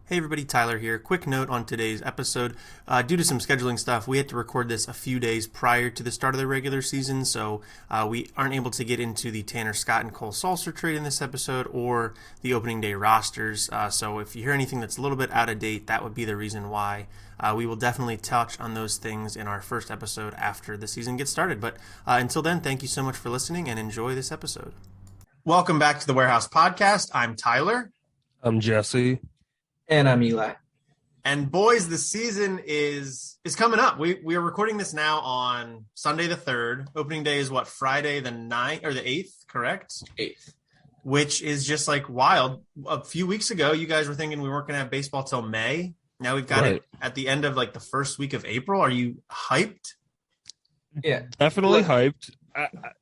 Hey everybody, Tyler here. Quick note on today's episode. Due to some scheduling stuff, we had to record this a few days prior to the start of the regular season, so we aren't able to get into the Tanner Scott and Cole Sulser trade in this episode or the opening day rosters. So if you hear anything that's a little bit out of date, that would be the reason why. We will definitely touch on those things in our first episode after the season gets started. But until then, thank you so much for listening and enjoy this episode. Welcome back to the Warehouse Podcast. I'm Tyler. I'm Jesse. And I'm Eli. And boys, the season is coming up. We are recording this now on Sunday the 3rd. Opening day is what, Friday the 9th or the 8th, correct? 8th. Which is just like wild. A few weeks ago, you guys were thinking we weren't going to have baseball till May. Now we've got it at the end of like the first week of April. Are you hyped? Yeah. Definitely hyped.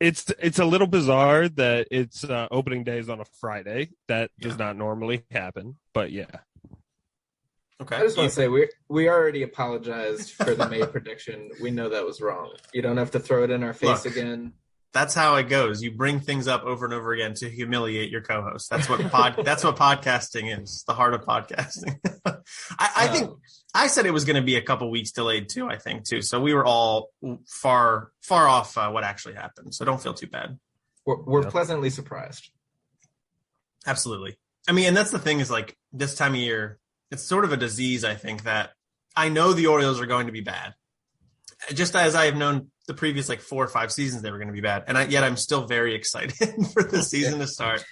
It's a little bizarre that it's opening day is on a Friday. That does not normally happen, but yeah. Okay. I just want to say we already apologized for the May prediction. We know that was wrong. You don't have to throw it in our face again. That's how it goes. You bring things up over and over again to humiliate your co-host. That's what that's what podcasting is. The heart of podcasting. I think I said it was going to be a couple weeks delayed too. I think too. So we were all far off what actually happened. So don't feel too bad. We're pleasantly surprised. Absolutely. I mean, and that's the thing is like this time of year, it's sort of a disease. I think that I know the Orioles are going to be bad, just as I have known the previous like 4 or 5 seasons they were going to be bad, and yet I'm still very excited for the season to start.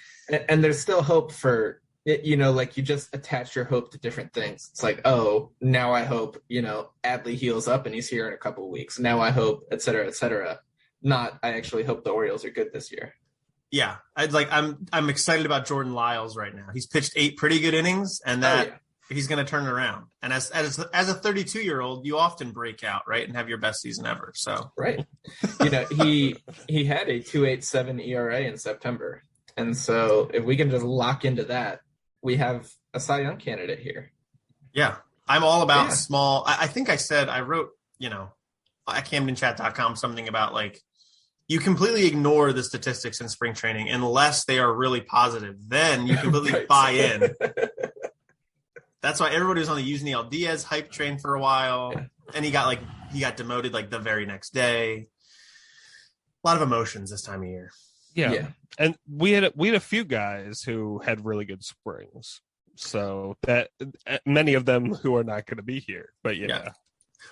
And there's still hope for it. You know, like you just attach your hope to different things. It's like, oh, now I hope Adley heals up and he's here in a couple of weeks. Now I hope, et cetera, et cetera. Not I actually hope the Orioles are good this year. Yeah, I'm excited about Jordan Lyles right now. He's pitched 8 pretty good innings, and he's going to turn it around. And as a 32-year-old, you often break out, right, and have your best season ever. So right, he had a 2.87 ERA in September, and so if we can just lock into that, we have a Cy Young candidate here. Yeah, I'm all about small. I think I wrote at CamdenChat.com something about like you completely ignore the statistics in spring training unless they are really positive. Then you completely buy in. That's why everybody was on the Yusniel Diaz hype train for a while, and he got demoted like the very next day. A lot of emotions this time of year. Yeah. And we had a few guys who had really good springs, so that many of them who are not going to be here. But yeah.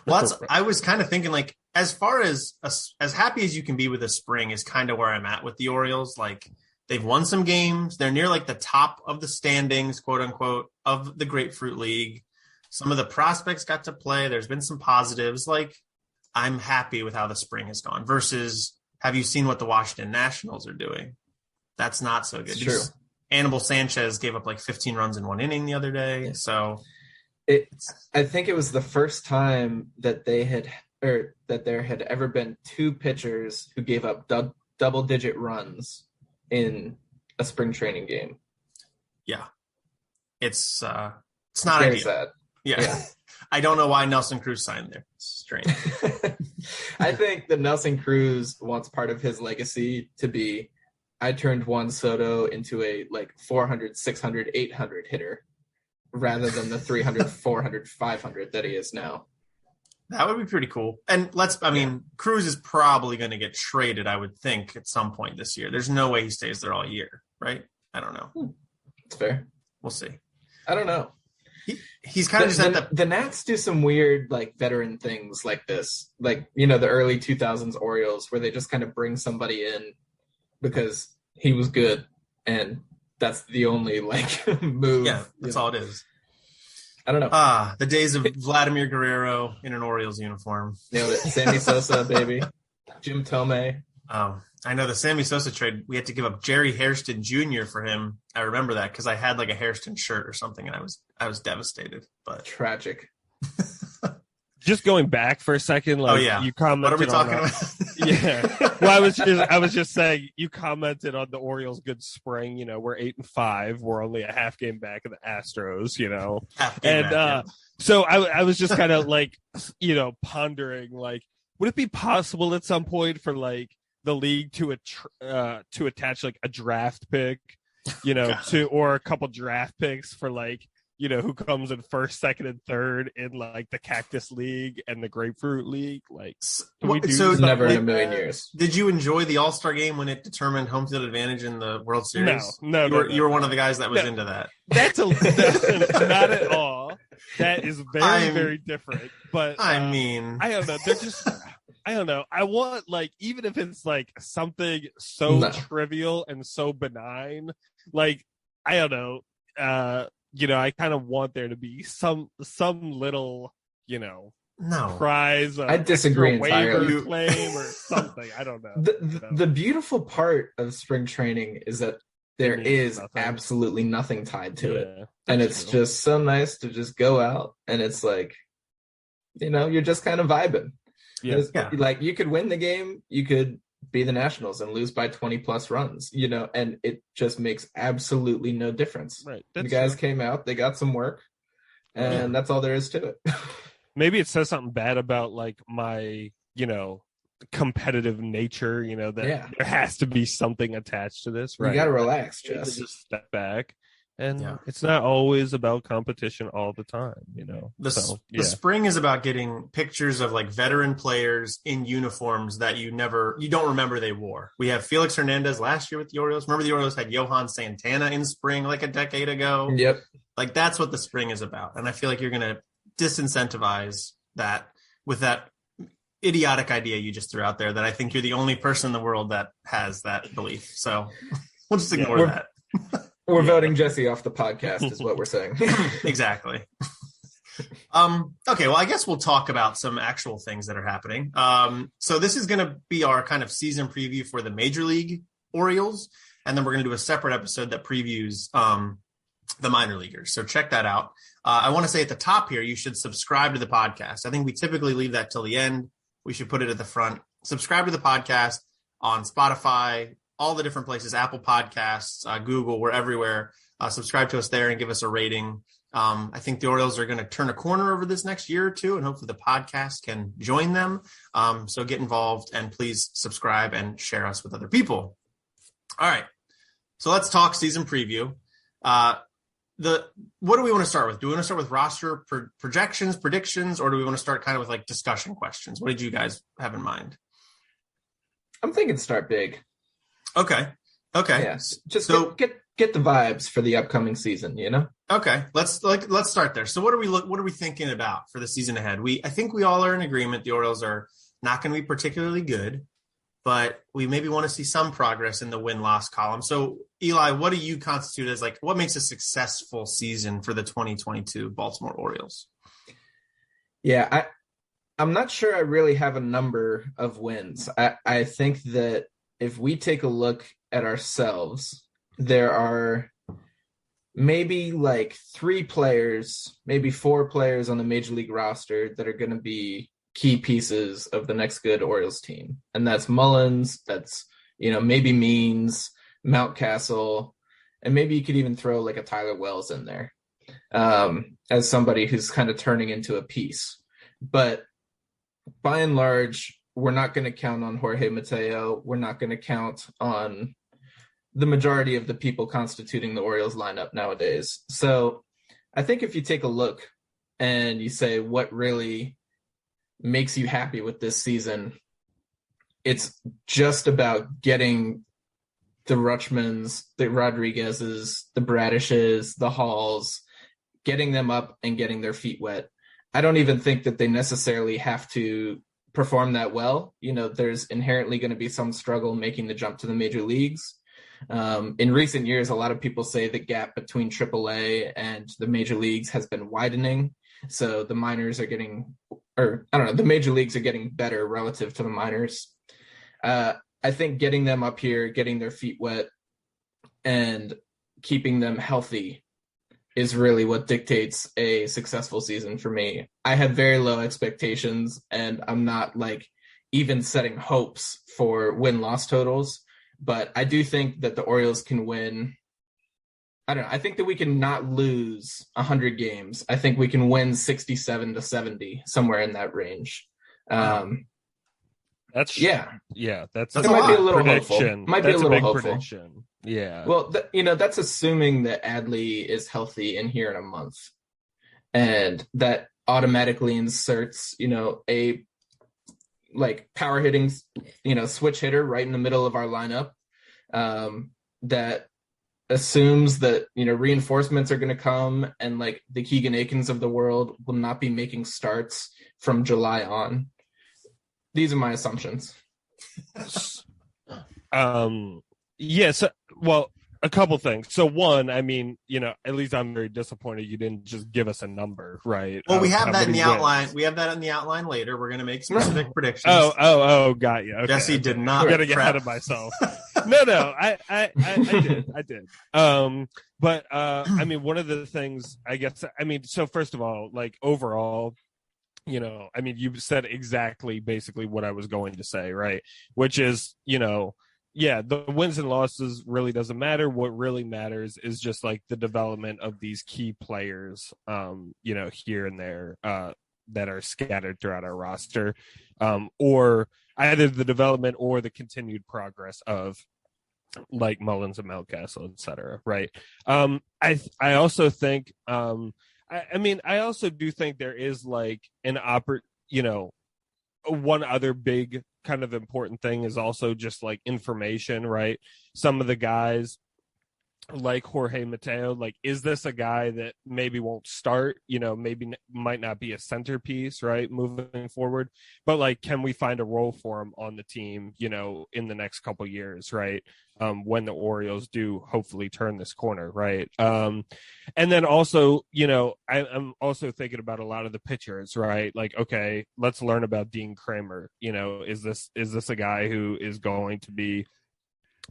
Well, I was kind of thinking like as far as happy as you can be with a spring is kind of where I'm at with the Orioles. Like they've won some games. They're near like the top of the standings, quote unquote, of the Grapefruit League. Some of the prospects got to play. There's been some positives. Like I'm happy with how the spring has gone versus have you seen what the Washington Nationals are doing? That's not so good. It's true. Anibal Sanchez gave up like 15 runs in 1 inning the other day. Yeah. So I think it was the first time that there had ever been 2 pitchers who gave up double-digit runs in a spring training game. Yeah, it's not very ideal. Sad. Yeah. I don't know why Nelson Cruz signed there. It's strange. I think that Nelson Cruz wants part of his legacy to be, I turned Juan Soto into a like 400, 600, 800 hitter rather than the 300, 400, 500 that he is now. That would be pretty cool. And Cruz is probably going to get traded, I would think, at some point this year. There's no way he stays there all year, right? I don't know. It's fair. We'll see. I don't know. He's kind of just the Nats do some weird like veteran things like this, like the early 2000s Orioles where they just kind of bring somebody in because he was good and that's the only like move. Yeah, that's all it is. I don't know. The days of Vladimir Guerrero in an Orioles uniform. Nailed it. Sammy Sosa, baby. Jim Tomei. I know the Sammy Sosa trade, we had to give up Jerry Hairston Jr. for him. I remember that because I had like a Hairston shirt or something and I was devastated. But tragic. Just going back for a second, like you commented. What are we talking about? Yeah. Well, I was just saying you commented on the Orioles' good spring. We're 8-5. We're only a half game back of the Astros. So I was just kind of like, pondering like, would it be possible at some point for like the league to attach like a draft pick, or a couple draft picks for like who comes in first, second, and third in like the Cactus League and the Grapefruit League. Like, can we do something never in like a million that? years. Did you enjoy the All-Star game when it determined home field advantage in the World Series? No. You were one of the guys that was into that. That's not at all. That is very different. But I mean, I don't know. They're just. I don't know. I want, like, even if it's like something so trivial and so benign, like, I don't know. I kind of want there to be some little, prize. I disagree entirely. Claim or something. I don't know. The beautiful part of spring training is that there is absolutely nothing tied to it, and it's just so nice to just go out and it's like, you're just kind of vibing. Yeah. Like, you could win the game, you could be the Nationals and lose by 20 plus runs, and it just makes absolutely no difference. Right. The guys came out, they got some work, and that's all there is to it. Maybe it says something bad about like my, competitive nature, that there has to be something attached to this, right? You got to relax, Jess. Just step back. And it's not always about competition all the time, The spring is about getting pictures of like veteran players in uniforms that you don't remember they wore. We have Felix Hernandez last year with the Orioles. Remember the Orioles had Johan Santana in spring like a decade ago? Yep. Like, that's what the spring is about. And I feel like you're going to disincentivize that with that idiotic idea you just threw out there that I think you're the only person in the world that has that belief. So we'll just ignore that. We're voting Jesse off the podcast is what we're saying. Exactly. Okay, well, I guess we'll talk about some actual things that are happening. So this is going to be our kind of season preview for the Major League Orioles, and then we're going to do a separate episode that previews the minor leaguers. So check that out. I want to say at the top here, you should subscribe to the podcast. I think we typically leave that till the end. We should put it at the front. Subscribe to the podcast on Spotify, all the different places, Apple Podcasts, Google, we're everywhere. Subscribe to us there and give us a rating. I think the Orioles are going to turn a corner over this next year or two, and hopefully the podcast can join them. So get involved and please subscribe and share us with other people. All right. So let's talk season preview. What do we want to start with? Do we want to start with roster projections, predictions, or do we want to start kind of with like discussion questions? What did you guys have in mind? I'm thinking start big. Okay. Yes. Just get the vibes for the upcoming season, Okay. Let's start there. So what are we thinking about for the season ahead? I think we all are in agreement the Orioles are not going to be particularly good, but we maybe want to see some progress in the win-loss column. So Eli, what do you constitute as like what makes a successful season for the 2022 Baltimore Orioles? Yeah, I'm not sure I really have a number of wins. I think that if we take a look at ourselves, there are maybe like 3 players, maybe 4 players on the Major League roster that are going to be key pieces of the next good Orioles team. And that's Mullins, that's, maybe Means, Mountcastle, and maybe you could even throw like a Tyler Wells in there as somebody who's kind of turning into a piece. But by and large, we're not going to count on Jorge Mateo. We're not going to count on the majority of the people constituting the Orioles lineup nowadays. So I think if you take a look and you say what really makes you happy with this season, it's just about getting the Rutschmans, the Rodriguezes, the Bradishes, the Halls, getting them up and getting their feet wet. I don't even think that they necessarily have to perform that well. There's inherently going to be some struggle making the jump to the major leagues. In recent years, a lot of people say the gap between AAA and the major leagues has been widening. So the minors are the major leagues are getting better relative to the minors. I think getting them up here, getting their feet wet, and keeping them healthy is really what dictates a successful season for me. I have very low expectations, and I'm not like even setting hopes for win-loss totals, but I do think that the Orioles can win. I don't know. I think that we can not lose 100 games. I think we can win 67 to 70, somewhere in that range. That's That's it might be a little prediction. hopeful. Might be a little hopeful. Prediction. Yeah. Well, that's assuming that Adley is healthy in here in a month, and that automatically inserts, a power hitting, switch hitter right in the middle of our lineup. That assumes that reinforcements are going to come, and the Keegan Aikens of the world will not be making starts from July on. These are my assumptions. Yes. Well, a couple things. So one, I mean, at least I'm very disappointed you didn't just give us a number, right? Well, we have that in the outline. We have that in the outline later. We're going to make specific predictions. Oh, got you. Okay, Jesse did not. I'm gonna get ahead of myself. No, I did. But I mean, one of the things, I guess, so first of all, overall, you said exactly basically what I was going to say, right? Which is, the wins and losses really doesn't matter. What really matters is just the development of these key players, here and there, that are scattered throughout our roster, or either the development or the continued progress of Mullins and Mountcastle, et cetera. Right. I also think, I also do think there is one other big kind of important thing is also just information, right? Some of the guys like Jorge Mateo, is this a guy that maybe won't start, maybe might not be a centerpiece, right, moving forward, but can we find a role for him on the team, in the next couple of years, right? When the Orioles do hopefully turn this corner, right? And then also, I'm also thinking about a lot of the pitchers, right? Okay, let's learn about Dean Kramer. Is this a guy who is going to be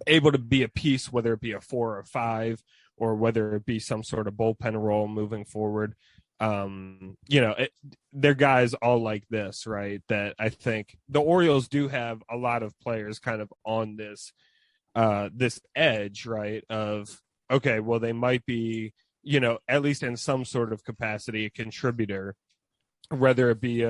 able to be a piece, whether it be a 4 or 5, or whether it be some sort of bullpen role moving forward? They're guys all like this, right? That I think the Orioles do have a lot of players kind of on this edge, right? Of, okay, well, they might be, at least in some sort of capacity, a contributor, whether it be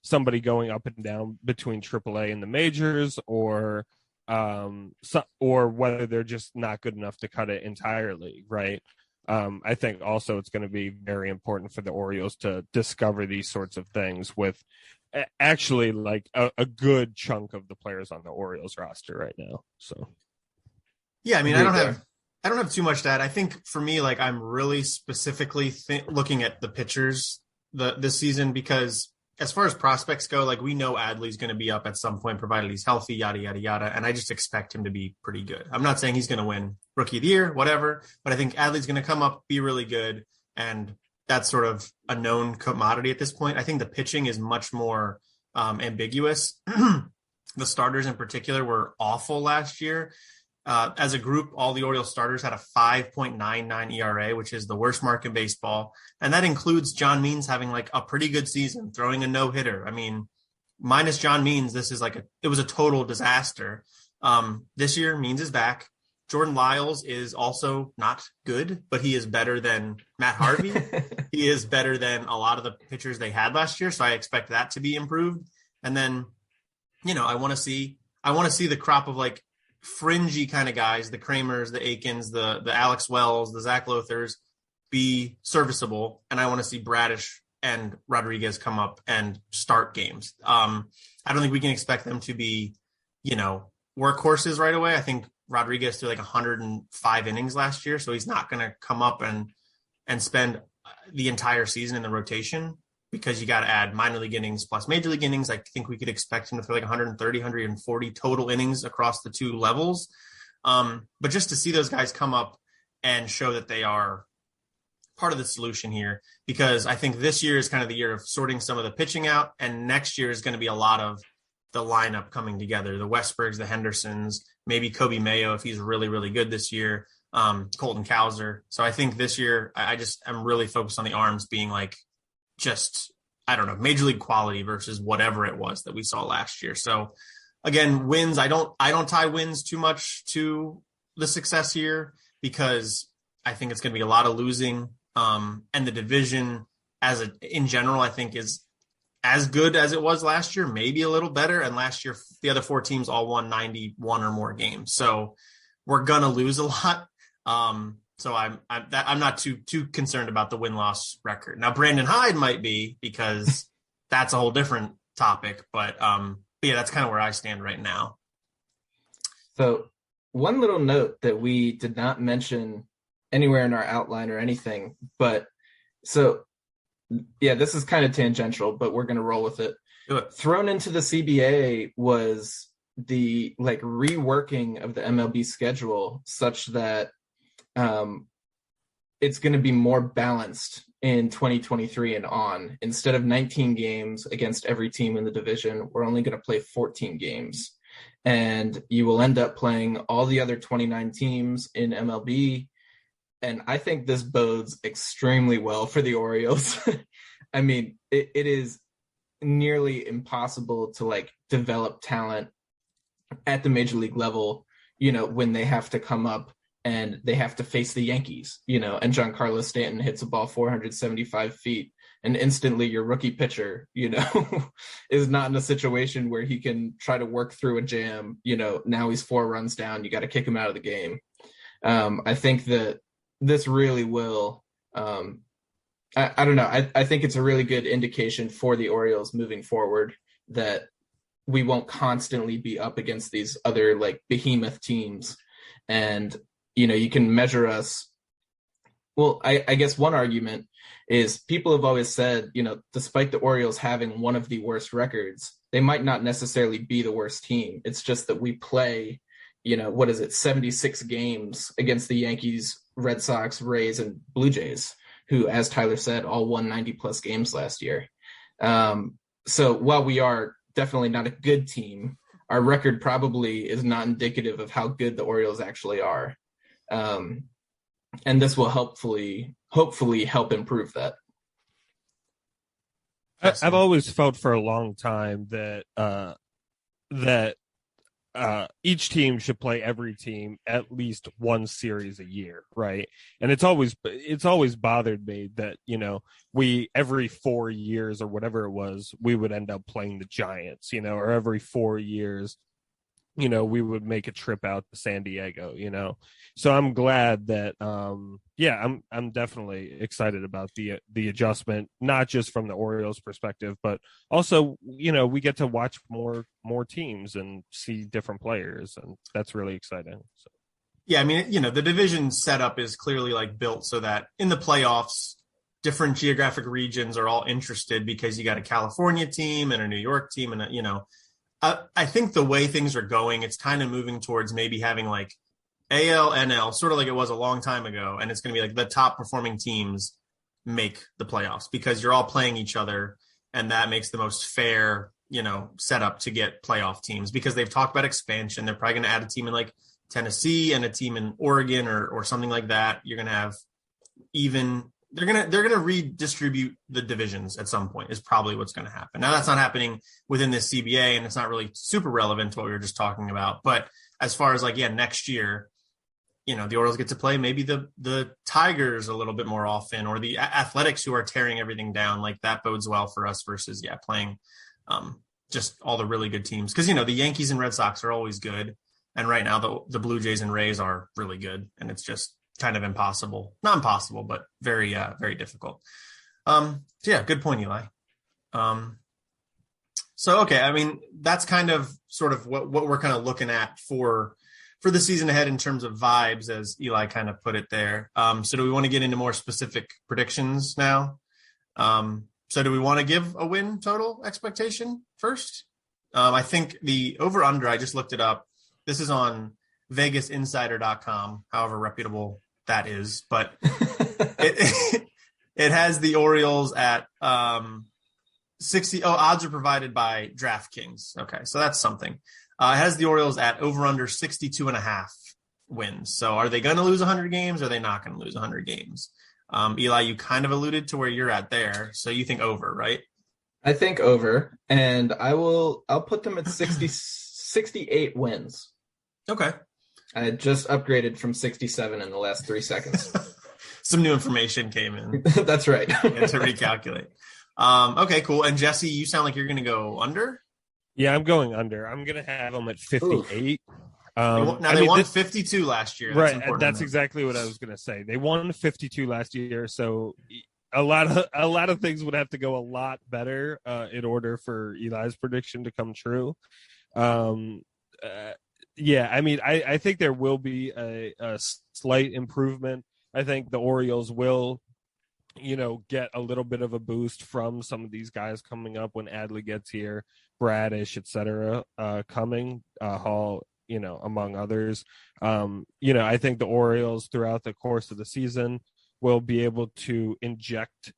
somebody going up and down between AAA and the majors, or whether they're just not good enough to cut it entirely, right? I think also it's going to be very important for the Orioles to discover these sorts of things with actually a good chunk of the players on the Orioles roster right now. So, yeah, I don't have too much to add. I think for me, I'm really specifically looking at the pitchers this season, because as far as prospects go, we know Adley's going to be up at some point, provided he's healthy, yada, yada, yada. And I just expect him to be pretty good. I'm not saying he's going to win Rookie of the Year, whatever, but I think Adley's going to come up, be really good. And that's sort of a known commodity at this point. I think the pitching is much more ambiguous. The starters in particular were awful last year. As a group, all the Orioles starters had a 5.99 ERA, which is the worst mark in baseball. And that includes John Means having a pretty good season, throwing a no-hitter. I mean, minus John Means, this is it was a total disaster. This year, Means is back. Jordan Lyles is also not good, but he is better than Matt Harvey. He is better than a lot of the pitchers they had last year. So I expect that to be improved. And then, I want to see the crop of fringy kind of guys, the Kramers, the Aikens, the Alex Wells, the Zach Lothars, be serviceable. And I want to see Bradish and Rodriguez come up and start games. I don't think we can expect them to be, workhorses right away. I think Rodriguez threw 105 innings last year, so he's not going to come up and spend the entire season in the rotation, because you got to add minor league innings plus major league innings. I think we could expect him to throw 130, 140 total innings across the two levels. But just to see those guys come up and show that they are part of the solution here, because I think this year is kind of the year of sorting some of the pitching out, and next year is going to be a lot of the lineup coming together, the Westbergs, the Hendersons, maybe Kobe Mayo if he's really, really good this year, Colton Cowser. So I think this year I'm really focused on the arms being major league quality versus whatever it was that we saw last year. So again, wins, I don't tie wins too much to the success here, because I think it's going to be a lot of losing. And the division in general, I think is as good as it was last year, maybe a little better. And last year, the other 4 teams all won 91 or more games. So we're going to lose a lot. So I'm not too concerned about the win-loss record. Now, Brandon Hyde might be, because that's a whole different topic. But yeah, that's kind of where I stand right now. So one little note that we did not mention anywhere in our outline or anything, but so yeah, this is kind of tangential, but we're going to roll with it. Thrown into the CBA was the reworking of the MLB schedule such that it's going to be more balanced in 2023 and on. Instead of 19 games against every team in the division, we're only going to play 14 games. And you will end up playing all the other 29 teams in MLB. And I think this bodes extremely well for the Orioles. I mean, it is nearly impossible to develop talent at the major league level, when they have to come up and they have to face the Yankees, and Giancarlo Stanton hits a ball 475 feet, and instantly your rookie pitcher, is not in a situation where he can try to work through a jam. Now he's 4 runs down. You got to kick him out of the game. I think that this really will. I don't know. I think it's a really good indication for the Orioles moving forward that we won't constantly be up against these other behemoth teams. And, you can measure us. Well, I guess one argument is people have always said, despite the Orioles having one of the worst records, they might not necessarily be the worst team. It's just that we play, 76 games against the Yankees, Red Sox, Rays, and Blue Jays, who, as Tyler said, all won 90-plus games last year. So while we are definitely not a good team, our record probably is not indicative of how good the Orioles actually are. And this will hopefully help improve that. I've always felt for a long time that each team should play every team at least one series a year, right? And it's always bothered me that we every 4 years or whatever it was, we would end up playing the Giants, or every 4 years, we would make a trip out to San Diego, So I'm glad that, I'm definitely excited about the adjustment, not just from the Orioles perspective, but also, we get to watch more teams and see different players, and that's really exciting. So. Yeah, I mean, the division setup is clearly built so that in the playoffs, different geographic regions are all interested because you got a California team and a New York team, and I think the way things are going, it's kind of moving towards maybe having AL, NL, sort of like it was a long time ago. And it's going to be the top performing teams make the playoffs because you're all playing each other. And that makes the most fair, setup to get playoff teams because they've talked about expansion. They're probably going to add a team in Tennessee and a team in Oregon or something like that. You're going to have they're gonna redistribute the divisions at some point is probably what's going to happen. Now that's not happening within this CBA, and it's not really super relevant to what we were just talking about. But as far as next year, the Orioles get to play maybe the Tigers a little bit more often, or the Athletics who are tearing everything down. That bodes well for us versus playing just all the really good teams because the Yankees and Red Sox are always good, and right now the Blue Jays and Rays are really good, and it's just kind of impossible, not impossible, but very, very difficult. So yeah, good point, Eli. So, okay. I mean, that's kind of sort of what we're kind of looking at for the season ahead in terms of vibes, as Eli kind of put it there. So do we want to get into more specific predictions now? So do we want to give a win total expectation first? I think the over under, I just looked it up. This is on VegasInsider.com, however reputable that is, but it has the Orioles at 60. Oh, odds are provided by DraftKings. Okay, so that's something. It has the Orioles at over under 62.5 wins. So are they going to lose 100 games? Or are they not going to lose 100 games? Eli, you kind of alluded to where you're at there. So you think over, right? I think over, and I'll put them at 68 wins. Okay. I just upgraded from 67 in the last 3 seconds. Some new information came in. That's right. To recalculate. Okay, cool. And Jesse, you sound like you're going to go under. Yeah, I'm going under. I'm going to have them at 58. They won 52 last year. That's right. important. That's exactly what I was going to say. They won 52 last year, so a lot of things would have to go a lot better in order for Eli's prediction to come true. Yeah, I mean, I think there will be a slight improvement. I think the Orioles will, get a little bit of a boost from some of these guys coming up when Adley gets here, Bradish, etc. Coming, Hall, among others. I think the Orioles throughout the course of the season will be able to inject,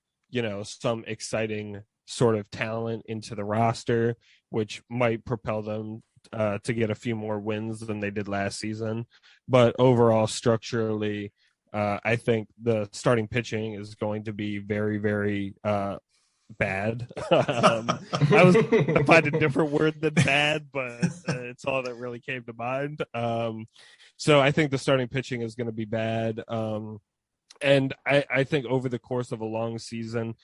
some exciting sort of talent into the roster, which might propel them to get a few more wins than they did last season. But overall, structurally, I think the starting pitching is going to be very, very bad. I was to find a different word than bad, but it's all that really came to mind. So I think the starting pitching is going to be bad. And I think over the course of a long season,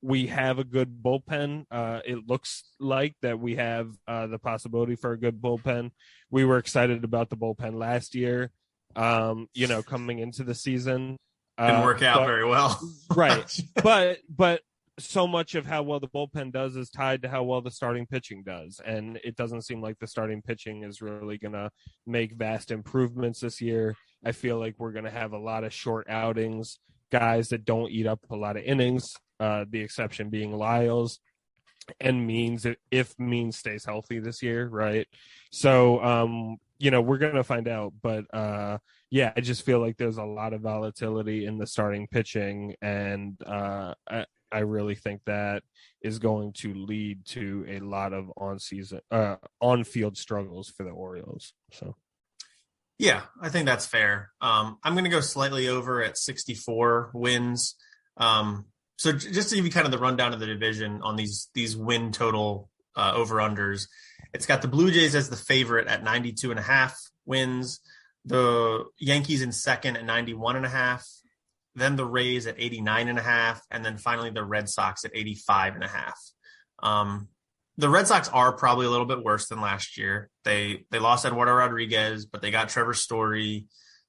we have a good bullpen. It looks like that we have the possibility for a good bullpen. We were excited about the bullpen last year, coming into the season. Didn't work out very well. Right. But so much of how well the bullpen does is tied to how well the starting pitching does. And it doesn't seem like the starting pitching is really going to make vast improvements this year. I feel like we're going to have a lot of short outings, guys that don't eat up a lot of innings, the exception being Lyles and Means, if Means stays healthy this year, right? So, we're going to find out. But, yeah, I just feel like there's a lot of volatility in the starting pitching, and I really think that is going to lead to a lot of on-field struggles for the Orioles. So. Yeah, I think that's fair. I'm going to go slightly over at 64 wins. So just to give you kind of the rundown of the division on these win total over-unders, it's got the Blue Jays as the favorite at 92.5 wins, the Yankees in second at 91.5, then the Rays at 89.5, and then finally the Red Sox at 85.5. The Red Sox are probably a little bit worse than last year. They lost Eduardo Rodriguez, but they got Trevor Story.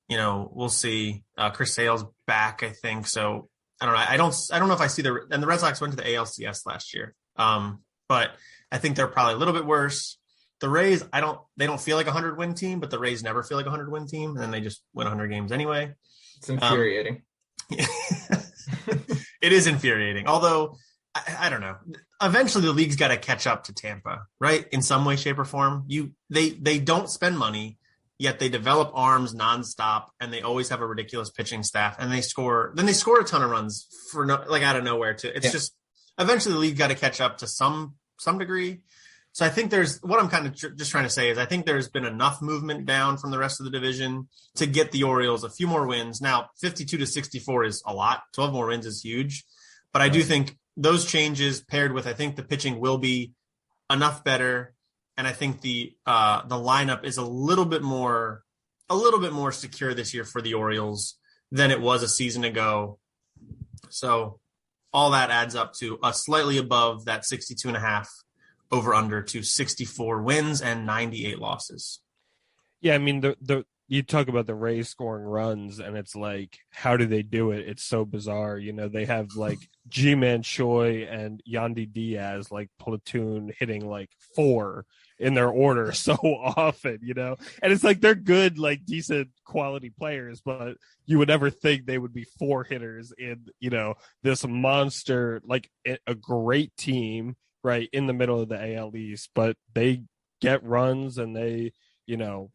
We'll see. Chris Sale's back, I think. So I don't know. I don't know if I see and the Red Sox went to the ALCS last year. But I think they're probably a little bit worse. The Rays, they don't feel like a 100-win team, but the Rays never feel like a 100-win team, and then they just win 100 games anyway. It's infuriating. It is infuriating. Although, I don't know. Eventually, the league's got to catch up to Tampa, right? In some way, shape, or form. They don't spend money, yet they develop arms nonstop, and they always have a ridiculous pitching staff, and they score a ton of runs out of nowhere. Just eventually the league got to catch up to some degree. So I think what I'm kind of just trying to say is I think there's been enough movement down from the rest of the division to get the Orioles a few more wins. Now, 52 to 64 is a lot. 12 more wins is huge. But I do think those changes paired with, I think the pitching will be enough better. And I think the lineup is a little bit more secure this year for the Orioles than it was a season ago. So all that adds up to a slightly above that 62.5 over under to 64 wins and 98 losses. Yeah, I mean, you talk about the Rays scoring runs, and it's like, how do they do it? It's so bizarre. They have like G-Man Choi and Yandy Diaz like platoon hitting like 4 in their order so often, and it's like they're good, like decent quality players, but you would never think they would be 4 hitters in, this monster, like a great team right in the middle of the AL East, but they get runs and they,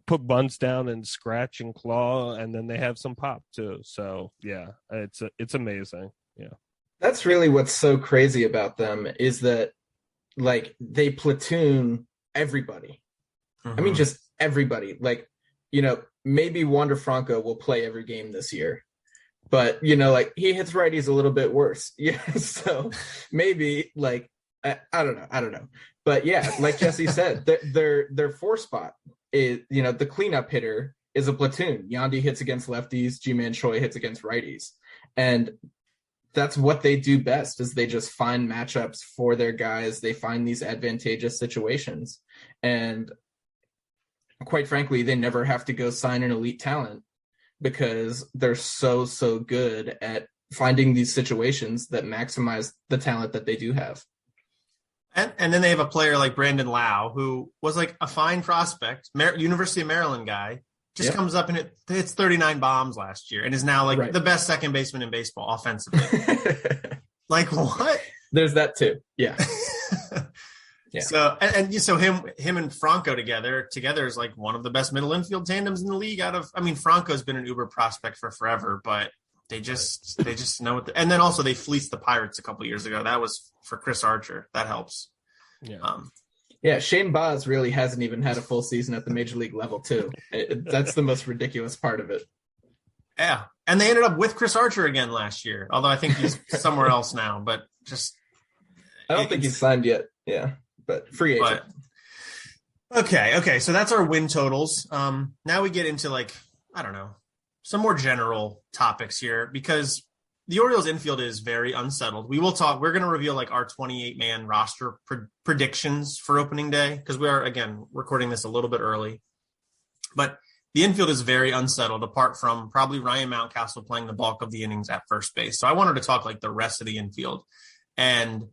put bunts down and scratch and claw, and then they have some pop too. So yeah, it's amazing. Yeah. That's really what's so crazy about them is that like they platoon everybody. Mm-hmm. I mean, just everybody. Like, maybe Wander Franco will play every game this year, but like he hits righties a little bit worse. Yeah. So maybe like, I don't know. But yeah, like Jesse said, their 4 spot is, the cleanup hitter is a platoon. Yandy hits against lefties. G-Man Choi hits against righties. And that's what they do best, is they just find matchups for their guys. They find these advantageous situations. And quite frankly, they never have to go sign an elite talent because they're so good at finding these situations that maximize the talent that they do have. And then they have a player like Brandon Lau, who was like a fine prospect, University of Maryland guy, just comes up and hits 39 bombs last year and is now like the best second baseman in baseball offensively. Like what? There's that too. Yeah. Yeah. So so him and Franco together is like one of the best middle infield tandems in the league. Franco's been an uber prospect for forever, but they just know what. And then also they fleeced the Pirates a couple years ago. That was for Chris Archer. That helps. Yeah. Shane Baz really hasn't even had a full season at the major league level too. That's the most ridiculous part of it. Yeah, and they ended up with Chris Archer again last year. Although I think he's somewhere else now, but I don't think he's signed yet. Yeah. But free agent. Okay. So that's our win totals. Now we get into some more general topics here because the Orioles infield is very unsettled. We're going to reveal our 28-man roster predictions for opening day because we are, again, recording this a little bit early. But the infield is very unsettled apart from probably Ryan Mountcastle playing the bulk of the innings at first base. So I wanted to talk the rest of the infield and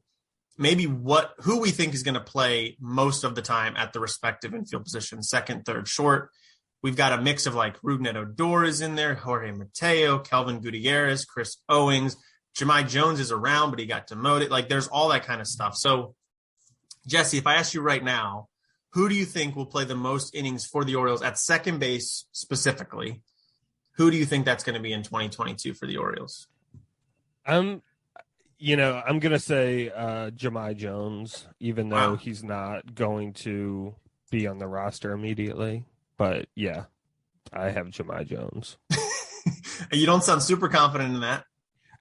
maybe who we think is going to play most of the time at the respective infield positions, second, third, short. We've got a mix of Rougned Odor is in there, Jorge Mateo, Kelvin Gutierrez, Chris Owings. Jahmai Jones is around, but he got demoted. There's all that kind of stuff. So, Jesse, if I ask you right now, who do you think will play the most innings for the Orioles at second base specifically? Who do you think that's going to be in 2022 for the Orioles? I'm going to say Jahmai Jones, even though he's not going to be on the roster immediately. But, yeah, I have Jahmai Jones. You don't sound super confident in that.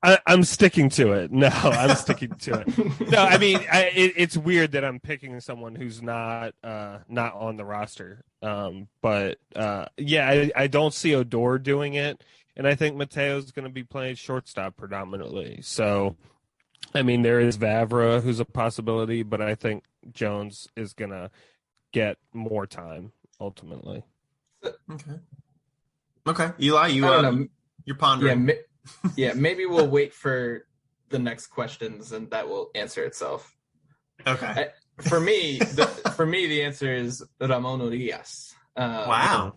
I'm sticking to it. No, I'm sticking to it. No, it's weird that I'm picking someone who's not on the roster. But I don't see Odor doing it. And I think Mateo's going to be playing shortstop predominantly. So, there is Vavra, who's a possibility, but I think Jones is going to get more time ultimately. Okay. Eli, you're pondering. Yeah, maybe we'll wait for the next questions and that will answer itself. Okay. For me, the answer is Ramon Urias. Wow.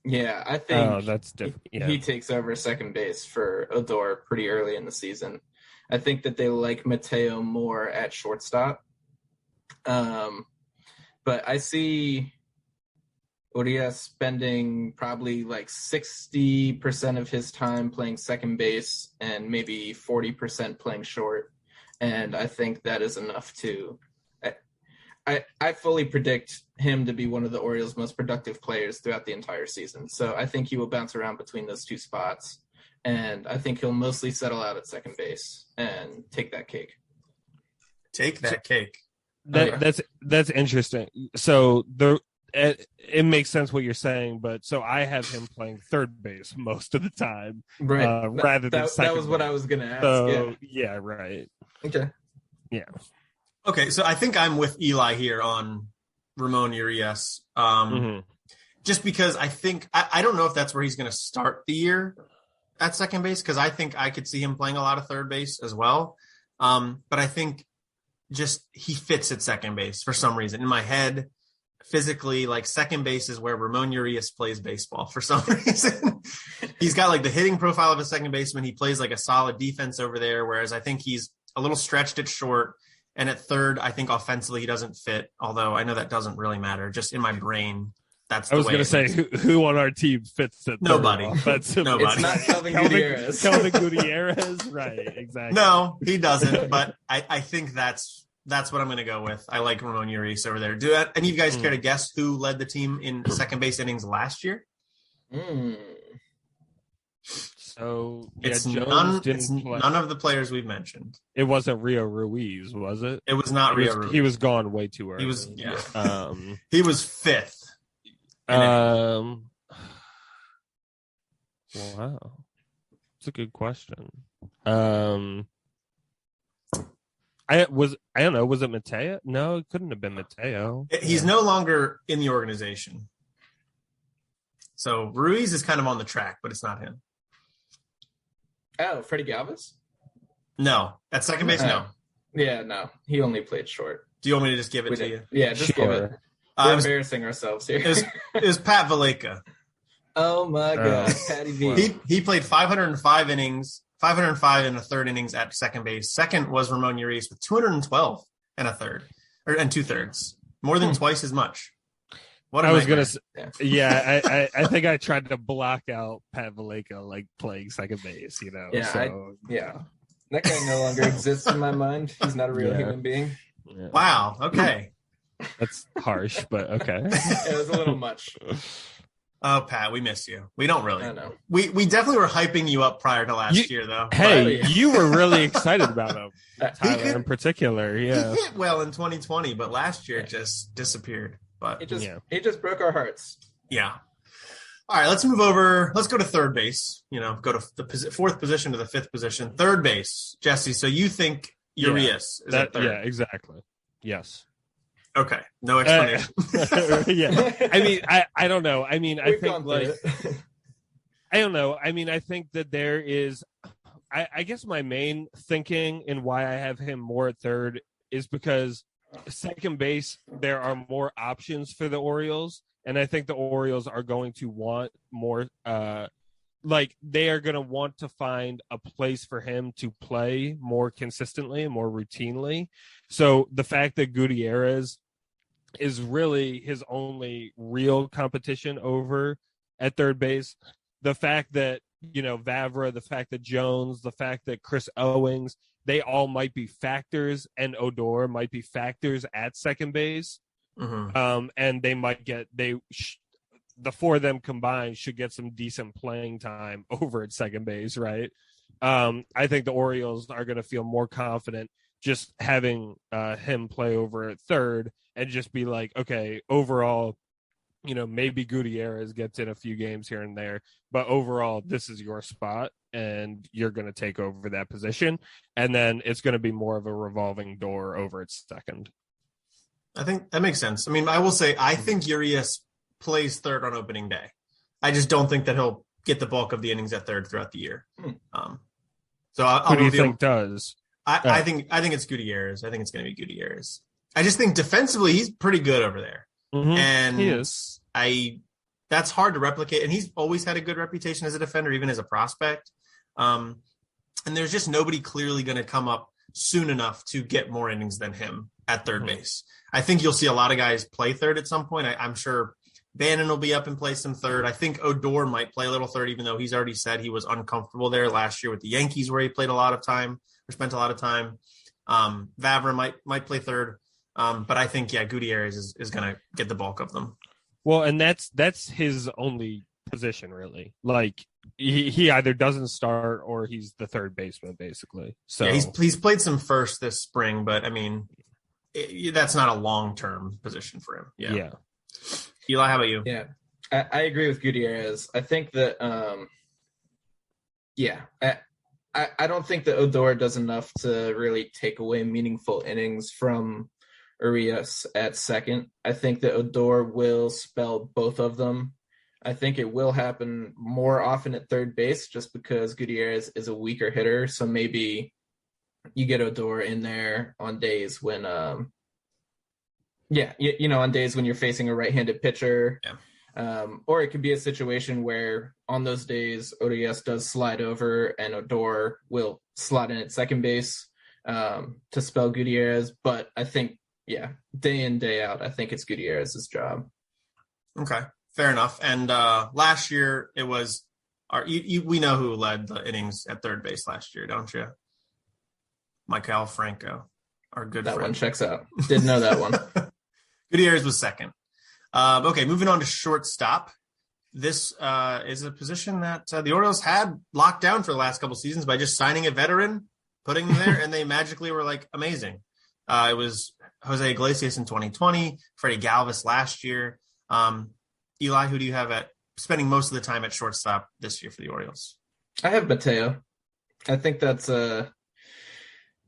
Yeah, I think that's different. Yeah. He takes over second base for Odor pretty early in the season. I think that they like Mateo more at shortstop. But I see Urias spending probably 60% of his time playing second base and maybe 40% playing short. And I think that is enough to I fully predict him to be one of the Orioles' most productive players throughout the entire season. So I think he will bounce around between those two spots. And I think he'll mostly settle out at second base and take that cake. Take that cake. That's interesting. So it makes sense what you're saying, but so I have him playing third base most of the time, right? Rather than second that was base. What I was going to ask. So, yeah, right. Okay. Yeah. Okay, so I think I'm with Eli here on Ramon Urias. Just because I think I don't know if that's where he's going to start the year at second base, because I think I could see him playing a lot of third base as well. But I think just he fits at second base for some reason. In my head, physically, second base is where Ramon Urias plays baseball for some reason. He's got the hitting profile of a second baseman. He plays a solid defense over there, whereas I think he's a little stretched at short. And at third, I think offensively he doesn't fit, although I know that doesn't really matter. Just in my brain, that's the way. I was going to say, who on our team fits at nobody. Nobody. It's not Kelvin Gutierrez. Kelvin Gutierrez, right, exactly. No, he doesn't, but I think that's what I'm going to go with. I like Ramon Urias over there. Do any of you guys care to guess who led the team in second base innings last year? So it's Jones none of the players we've mentioned. It wasn't Rio Ruiz, was it? It was not Rio Ruiz. He was gone way too early. He was he was fifth. Wow, it's a good question. I don't know. Was it Mateo? No, it couldn't have been Mateo. He's no longer in the organization. So Ruiz is kind of on the track, but it's not him. Oh, Freddie Galvez? No. At second base, no. Yeah, no. He only played short. Do you want me to just give it to you? Yeah, just give it. We're embarrassing ourselves here. It was Pat Valleca. Oh, my God. Patty V. He played 505 innings, 505 in the third innings at second base. Second was Ramon Urias with 212 and a third, and 2/3. More than twice as much. I was going to say, I think I tried to block out Pat Valleca, like, playing second base, you know? Yeah. That guy no longer exists in my mind. He's not a real human being. Yeah. Wow. Okay. That's harsh, but okay. It was a little much. Oh, Pat, we miss you. We don't really. I know. We definitely were hyping you up prior to last year, though. Hey, you were really excited about him. Tyler in particular, yeah. He hit well in 2020, but last year it just disappeared. But it just broke our hearts. Yeah. All right, let's move over. Let's go to third base. You know, go to the fourth position to the fifth position. Third base, Jesse. So you think Urias is at third? Yeah, exactly. Yes. Okay. No explanation. Yeah. I mean, I don't know. I mean, I think like I don't know. I mean, I think that there is. I guess my main thinking and why I have him more at third is because second base there are more options for the Orioles. And I think the Orioles are going to want more, they are going to want to find a place for him to play more consistently and more routinely. So the fact that Gutierrez is really his only real competition over at third base, the fact that, you know, Vavra, the fact that Jones, the fact that Chris Owings, they all might be factors, and Odor might be factors at second base. Mm-hmm. And they might get the four of them combined should get some decent playing time over at second base, right? I think the Orioles are going to feel more confident just having him play over at third and just be like, okay, overall, you know, maybe Gutierrez gets in a few games here and there, but overall, this is your spot and you're going to take over that position. And then it's going to be more of a revolving door over at second. I think that makes sense. I mean, I will say, I think Urias plays third on opening day. I just don't think that he'll get the bulk of the innings at third throughout the year. Who do you think does? I think it's Gutierrez. I think it's going to be Gutierrez. I just think defensively, he's pretty good over there. Mm-hmm. And he is. That's hard to replicate. And he's always had a good reputation as a defender, even as a prospect. And there's just nobody clearly going to come up soon enough to get more innings than him at third base. I think you'll see a lot of guys play third at some point. I'm sure Bannon will be up and play some third. I think Odor might play a little third, even though he's already said he was uncomfortable there last year with the Yankees, where he played a lot of time or spent a lot of time. Vavra might play third. But I think, Gutierrez is going to get the bulk of them. Well, and that's his only position, really. Like, he either doesn't start or he's the third baseman, basically. So yeah, he's played some first this spring, but I mean, that's not a long-term position for him. Yeah. Eli, how about you? Yeah, I agree with Gutierrez. I think that, I don't think that Odor does enough to really take away meaningful innings from Urias at second. I think that Odor will spell both of them. I think it will happen more often at third base just because Gutierrez is a weaker hitter. So maybe you get Odor in there on days when, on days when you're facing a right-handed pitcher. Yeah. Or it could be a situation where on those days, ODS does slide over and Odor will slot in at second base to spell Gutierrez. But I think, day in, day out, I think it's Gutierrez's job. Okay. Fair enough. And last year it was we know who led the innings at third base last year, don't you? Michael Franco, our good friend. That one checks out. Didn't know that one. Gutierrez was second. Okay, moving on to shortstop. This is a position that the Orioles had locked down for the last couple seasons by just signing a veteran, putting him there, and they magically were like amazing. It was Jose Iglesias in 2020, Freddie Galvez last year. Eli, who do you have at spending most of the time at shortstop this year for the Orioles? I have Mateo. I think that's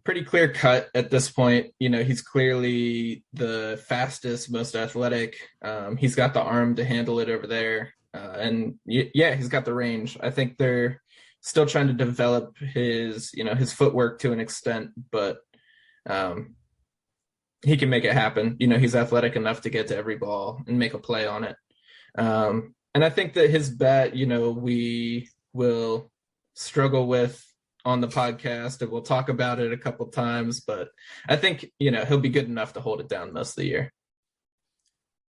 pretty clear cut at this point. He's clearly the fastest, most athletic. He's got the arm to handle it over there. He's got the range. I think they're still trying to develop his footwork to an extent, but he can make it happen. He's athletic enough to get to every ball and make a play on it. And I think that his bat, we will struggle with on the podcast, and we'll talk about it a couple times, but I think, he'll be good enough to hold it down most of the year.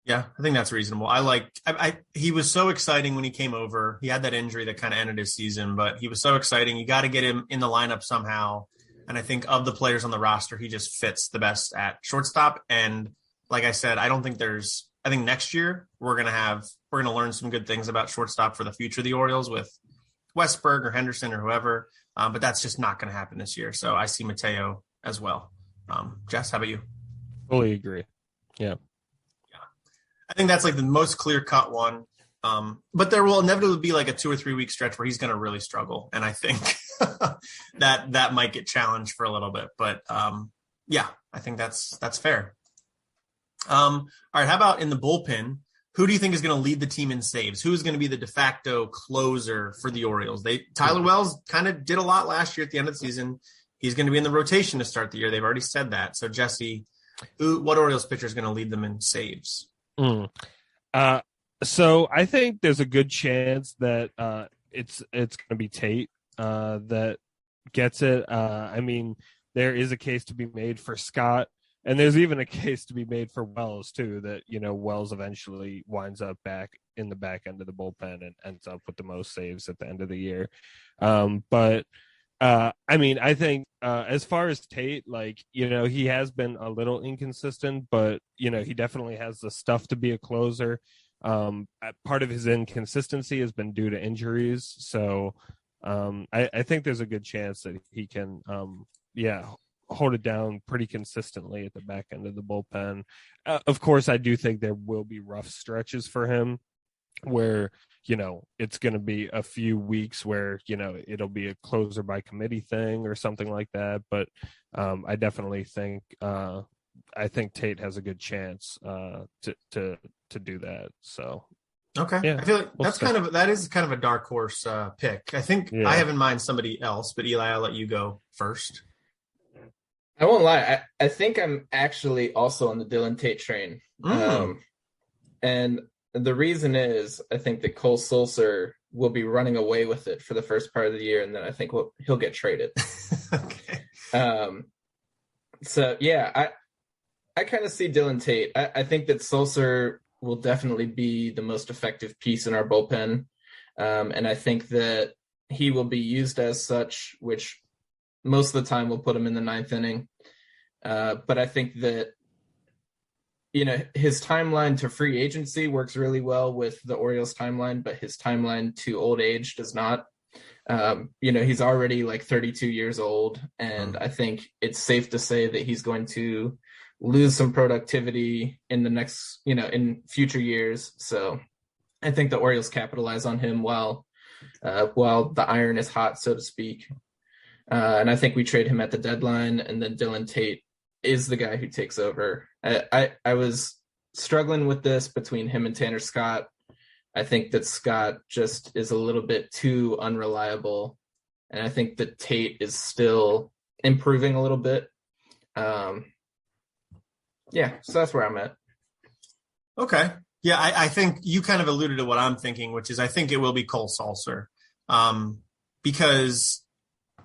Yeah, I think that's reasonable. He was so exciting when he came over. He had that injury that kind of ended his season, but he was so exciting. You got to get him in the lineup somehow. And I think of the players on the roster, he just fits the best at shortstop. And like I said, I think next year we're going to learn some good things about shortstop for the future of the Orioles with Westberg or Henderson or whoever. But that's just not going to happen this year. So I see Mateo as well. Jess, how about you? Fully agree. Yeah. I think that's like the most clear-cut one. But there will inevitably be like a 2 or 3 week stretch where he's going to really struggle. And I think that might get challenged for a little bit. But I think that's fair. All right. How about in the bullpen? Who do you think is going to lead the team in saves? Who's going to be the de facto closer for the Orioles? Tyler Wells kind of did a lot last year at the end of the season. He's going to be in the rotation to start the year. They've already said that. So Jesse, what Orioles pitcher is going to lead them in saves? So I think there's a good chance that it's going to be Tate that gets it. I mean, there is a case to be made for Scott, and there's even a case to be made for Wells too, that Wells eventually winds up back in the back end of the bullpen and ends up with the most saves at the end of the year. But I mean, I think as far as Tate, he has been a little inconsistent, but he definitely has the stuff to be a closer. Part of his inconsistency has been due to injuries, so I think there's a good chance that he can hold it down pretty consistently at the back end of the bullpen. Of course, I do think there will be rough stretches for him where it's going to be a few weeks where it'll be a closer by committee thing or something like that, but I definitely think Tate has a good chance to do that. So okay, yeah, I feel like that is kind of a dark horse pick. I think I have in mind somebody else, but Eli, I'll let you go first. I won't lie. I think I'm actually also on the Dylan Tate train. And the reason is I think that Cole Sulser will be running away with it for the first part of the year, and then I think he'll get traded. Okay. So, yeah, I kind of see Dylan Tate. I think that Sulser will definitely be the most effective piece in our bullpen. And I think that he will be used as such, which most of the time will put him in the ninth inning. But I think that, his timeline to free agency works really well with the Orioles timeline, but his timeline to old age does not. He's already like 32 years old, and I think it's safe to say that he's going to lose some productivity in the next, in future years. So I think the Orioles capitalize on him while the iron is hot, so to speak. And I think we trade him at the deadline, and then Dylan Tate is the guy who takes over. I was struggling with this between him and Tanner Scott. I think that Scott just is a little bit too unreliable, and I think that Tate is still improving a little bit. So that's where I'm at. Okay. Yeah, I think you kind of alluded to what I'm thinking, which is I think it will be Cole Sulser, because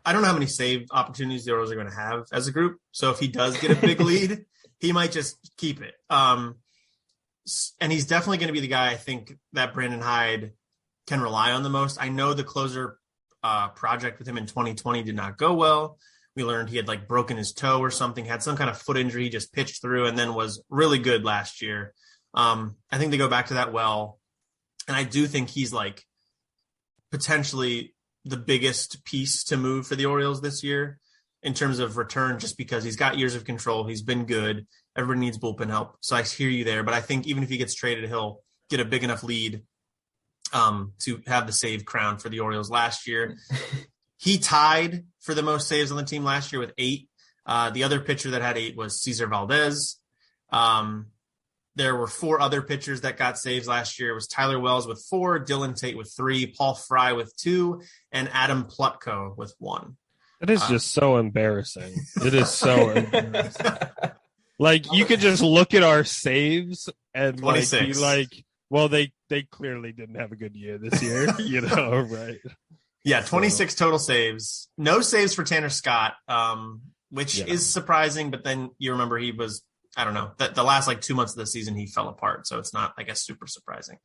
I don't know how many save opportunities the Orioles are going to have as a group. So if he does get a big lead, he might just keep it. And he's definitely going to be the guy I think that Brandon Hyde can rely on the most. I know the closer project with him in 2020 did not go well. We learned he had broken his toe or something, had some kind of foot injury he just pitched through, and then was really good last year. I think they go back to that well. And I do think he's potentially the biggest piece to move for the Orioles this year in terms of return, just because he's got years of control. He's been good. Everybody needs bullpen help. So I hear you there, but I think even if he gets traded, he'll get a big enough lead to have the save crown for the Orioles last year. He tied for the most saves on the team last year with 8. The other pitcher that had 8 was Cesar Valdez. There were 4 other pitchers that got saves last year. It was Tyler Wells with 4, Dylan Tate with 3, Paul Fry with 2, and Adam Plutko with 1. It is just so embarrassing. It is so embarrassing. Like, you could just look at our saves and like be like, well, they clearly didn't have a good year this year, right? Yeah, 26 total saves. No saves for Tanner Scott, which is surprising, but then you remember he was, I don't know, the last 2 months of the season he fell apart, so it's not, I guess, super surprising.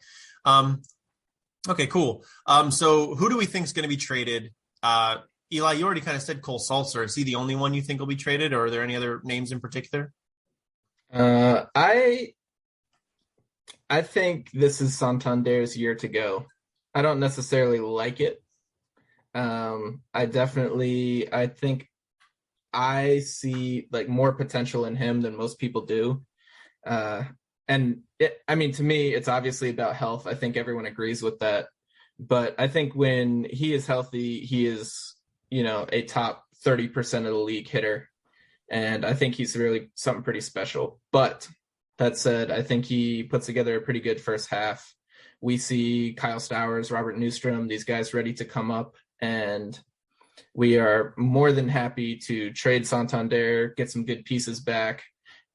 Okay, cool. So who do we think is going to be traded? Eli, you already kind of said Cole Sulser. Is he the only one you think will be traded, or are there any other names in particular? I think this is Santander's year to go. I don't necessarily like it. I think I see more potential in him than most people do. To me, it's obviously about health. I think everyone agrees with that. But I think when he is healthy, he is, a top 30% of the league hitter. And I think he's really something pretty special. But that said, I think he puts together a pretty good first half. We see Kyle Stowers, Robert Newstrom, these guys ready to come up. And we are more than happy to trade Santander, get some good pieces back,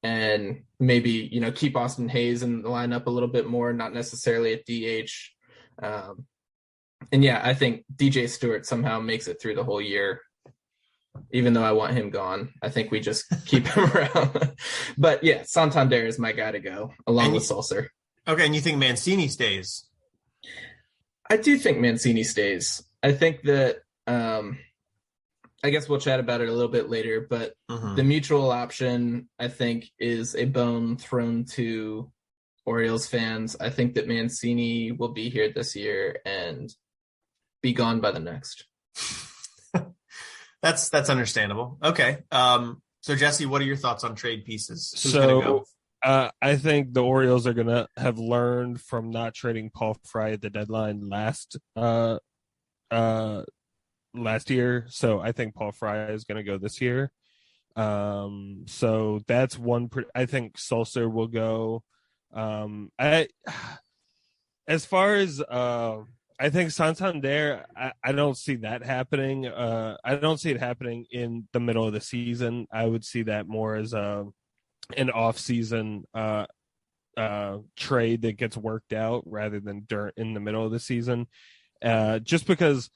and maybe, keep Austin Hayes in the lineup a little bit more, not necessarily at DH. I think DJ Stewart somehow makes it through the whole year, even though I want him gone. I think we just keep him around. But yeah, Santander is my guy to go, along with Sulser. Okay, and you think Mancini stays? I do think Mancini stays. I think that I guess we'll chat about it a little bit later, but the mutual option, I think, is a bone thrown to Orioles fans. I think that Mancini will be here this year and be gone by the next. That's understandable. Okay. So Jesse, what are your thoughts on trade pieces? Who's gonna go? I think the Orioles are going to have learned from not trading Paul Fry at the deadline last year. So I think Paul Fry is going to go this year. So that's one. I think Sulser will go. As far as I think Santander, I don't see that happening. I don't see it happening in the middle of the season. I would see that more as an off-season trade that gets worked out rather than in the middle of the season. Just because,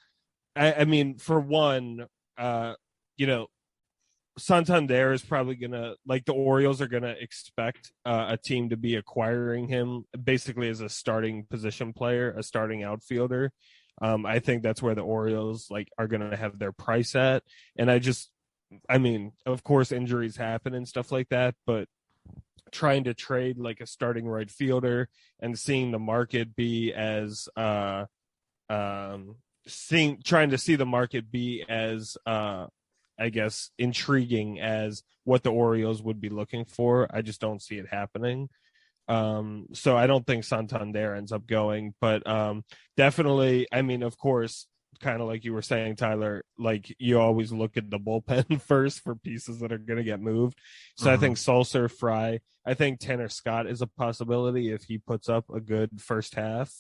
I mean, for one, Santander is probably going to, the Orioles are going to expect a team to be acquiring him basically as a starting position player, a starting outfielder. I think that's where the Orioles are going to have their price at. And of course injuries happen and stuff like that, but trying to trade a starting right fielder and seeing the market be as trying to see the market be as I guess intriguing as what the Orioles would be looking for. I just don't see it happening. So I don't think Santander ends up going, but definitely, of course, kind of like you were saying, Tyler, you always look at the bullpen first for pieces that are going to get moved. So I think Sulser, Fry, I think Tanner Scott is a possibility if he puts up a good first half.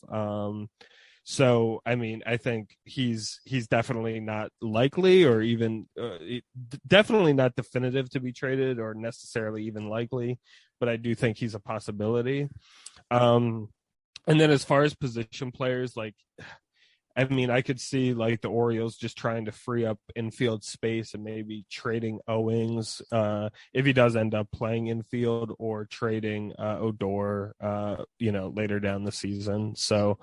So, I think he's definitely not likely or even definitely not definitive to be traded or necessarily even likely, but I do think he's a possibility. And then as far as position players, I could see the Orioles just trying to free up infield space and maybe trading Owings if he does end up playing infield, or trading Odor, later down the season. So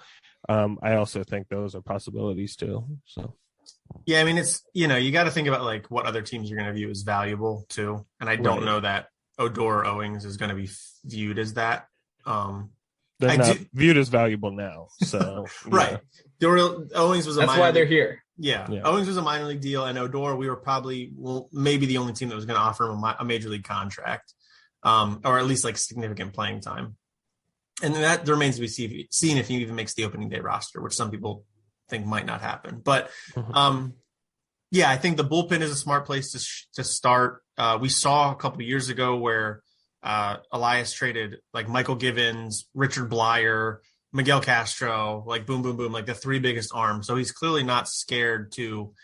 I also think those are possibilities too. So yeah, it's you got to think about what other teams you're going to view as valuable too, and I don't know that Odor or Owings is going to be viewed as that. They're not viewed as valuable now. So right. Owings was that's why they're here. Yeah. Owings was a minor league deal, and Odor, we were probably maybe the only team that was going to offer him a major league contract, or at least significant playing time. And that remains to be seen if he even makes the opening day roster, which some people think might not happen. But I think the bullpen is a smart place to start. we saw a couple years ago where Elias traded like Michael Givens, Richard Blyer, Miguel Castro, like boom, boom, boom, like the three biggest arms. So he's clearly not scared to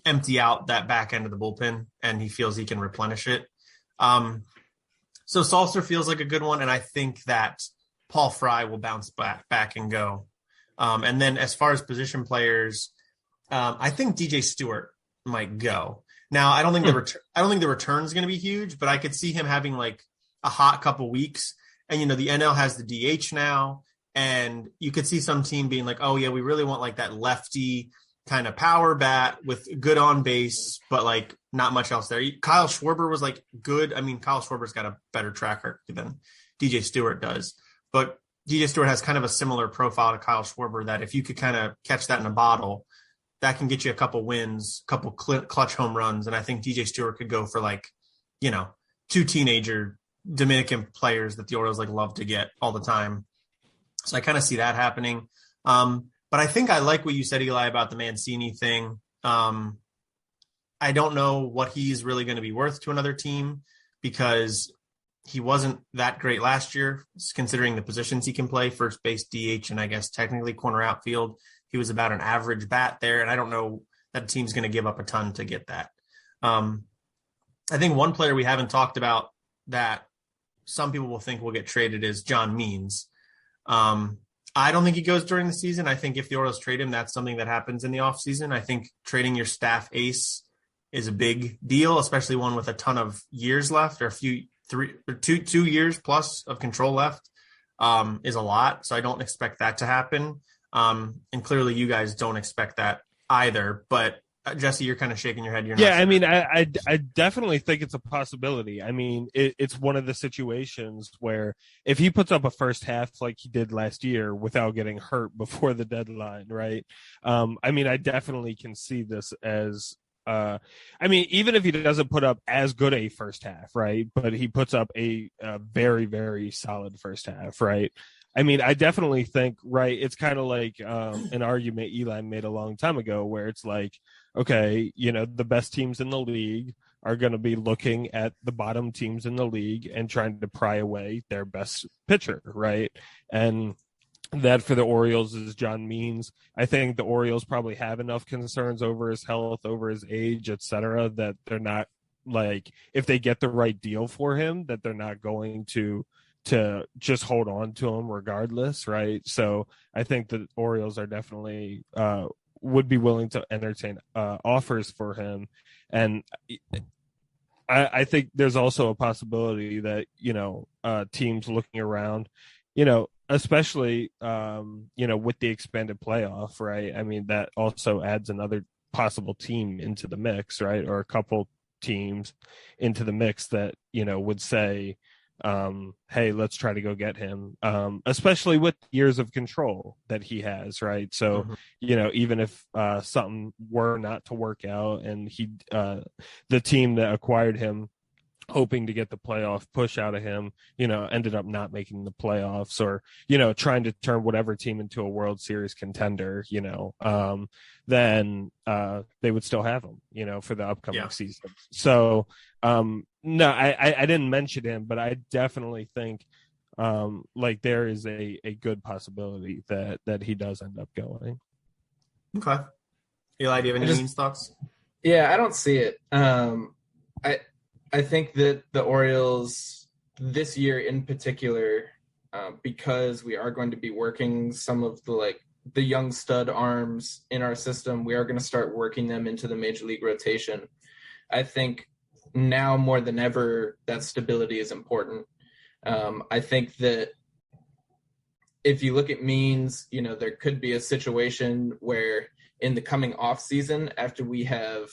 empty out that back end of the bullpen, and he feels he can replenish it. So Salser feels like a good one, and I think that Paul Fry will bounce back and go. And then as far as position players, I think DJ Stewart might go. Now, I don't think the return is going to be huge, but I could see him having like a hot couple weeks. And, you know, the NL has the DH now, and you could see some team being like, oh, yeah, we really want like that lefty kind of power bat with good on base, but like not much else there. Kyle Schwarber was like good. I mean, Kyle Schwarber's got a better track record than DJ Stewart does, but DJ Stewart has kind of a similar profile to Kyle Schwarber that if you could kind of catch that in a bottle, that can get you a couple wins, couple clutch home runs. And I think DJ Stewart could go for like, you know, two teenager Dominican players that the Orioles like love to get all the time. So I kind of see that happening. But I think I like what you said, Eli, about the Mancini thing. I don't know what he's really going to be worth to another team because he wasn't that great last year, considering the positions he can play, first base, DH, and I guess technically corner outfield. He was about an average bat there, and I don't know that a team's going to give up a ton to get that. I think one player we haven't talked about that some people will think will get traded is John Means. I don't think he goes during the season. I think if the Orioles trade him, that's something that happens in the offseason. I think trading your staff ace is a big deal, especially one with a ton of years left, or 2 years plus of control left, is a lot. So I don't expect that to happen. And clearly you guys don't expect that either, but Jesse, you're kind of shaking your head. You're not yeah, sure. I mean, I definitely think it's a possibility. I mean, it's one of the situations where if he puts up a first half like he did last year without getting hurt before the deadline, right? I mean, I definitely can see this as, I mean, even if he doesn't put up as good a first half, right? But he puts up a very, very solid first half, right? I mean, I definitely think, right, it's kind of like an argument Eli made a long time ago where it's like, okay, you know, the best teams in the league are going to be looking at the bottom teams in the league and trying to pry away their best pitcher, right? And that for the Orioles is John Means. I think the Orioles probably have enough concerns over his health, over his age, et cetera, that they're not like, if they get the right deal for him, that they're not going to just hold on to him regardless, right? So I think the Orioles are definitely would be willing to entertain offers for him. And I think there's also a possibility that, you know, teams looking around, you know, especially, you know, with the expanded playoff, right? I mean, that also adds another possible team into the mix, right? Or a couple teams into the mix that, you know, would say, hey, let's try to go get him, especially with years of control that he has, right? So, you know, even if something were not to work out and he, the team that acquired him, hoping to get the playoff push out of him, you know, ended up not making the playoffs, or, you know, trying to turn whatever team into a World Series contender, you know, then they would still have him, you know, for the upcoming season. So, no, I didn't mention him, but I definitely think like there is a good possibility that he does end up going. Okay. Eli, do you have any thoughts? Yeah, I don't see it. I think that the Orioles this year in particular, because we are going to be working some of the young stud arms in our system, we are going to start working them into the major league rotation. I think now more than ever that stability is important. I think that if you look at Means, you know, there could be a situation where in the coming off season, after we have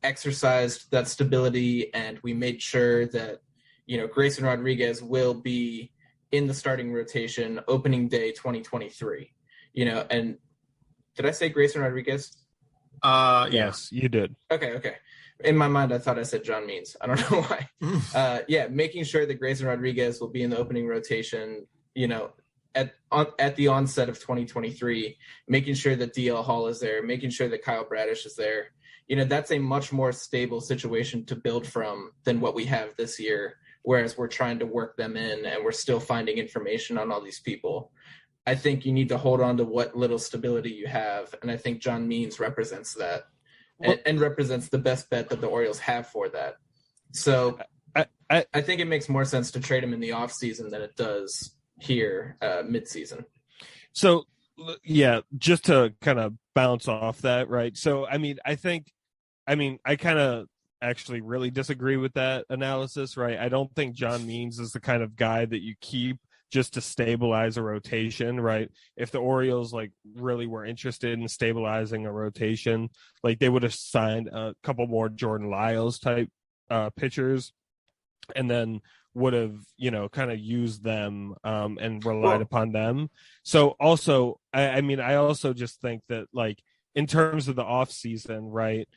exercised that stability and we made sure that, you know, Grayson Rodriguez will be in the starting rotation opening day 2023, you know. And did I say Grayson Rodriguez? Yes, you did. Okay. In my mind, I thought I said John Means. I don't know why. Making sure that Grayson Rodriguez will be in the opening rotation, you know, at the onset of 2023, making sure that DL Hall is there, making sure that Kyle Bradish is there. that's a much more stable situation to build from than what we have this year, whereas we're trying to work them in and we're still finding information on all these people. I think you need to hold on to what little stability you have, and I think John Means represents that and represents the best bet that the Orioles have for that. So I think it makes more sense to trade him in the offseason than it does here midseason. So, yeah, just to kind of bounce off that, right? So, I kind of actually really disagree with that analysis, right? I don't think John Means is the kind of guy that you keep just to stabilize a rotation, right? If the Orioles really were interested in stabilizing a rotation, they would have signed a couple more Jordan Lyles type pitchers, and then would have, kind of used them and relied upon them. So also, I also just think that in terms of the off season, right?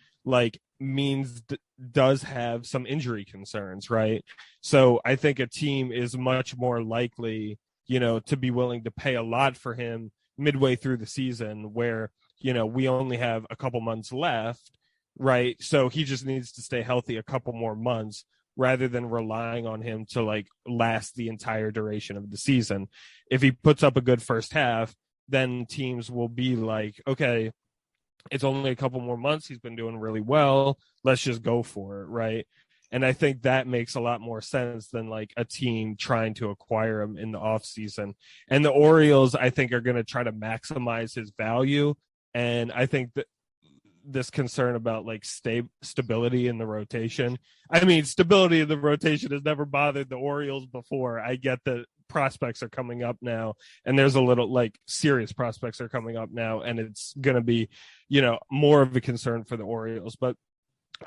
Means does have some injury concerns, right? So I think a team is much more likely, to be willing to pay a lot for him midway through the season where, we only have a couple months left, right? So he just needs to stay healthy a couple more months rather than relying on him to last the entire duration of the season. If he puts up a good first half, then teams will be okay, it's only a couple more months. He's been doing really well. Let's just go for it, right? And I think that makes a lot more sense than a team trying to acquire him in the offseason. And the Orioles, I think, are going to try to maximize his value. And I think that this concern about stability in the rotation. Stability in the rotation has never bothered the Orioles before. I get that prospects are coming up now, and there's a little serious prospects are coming up now, and it's going to be, more of a concern for the Orioles. But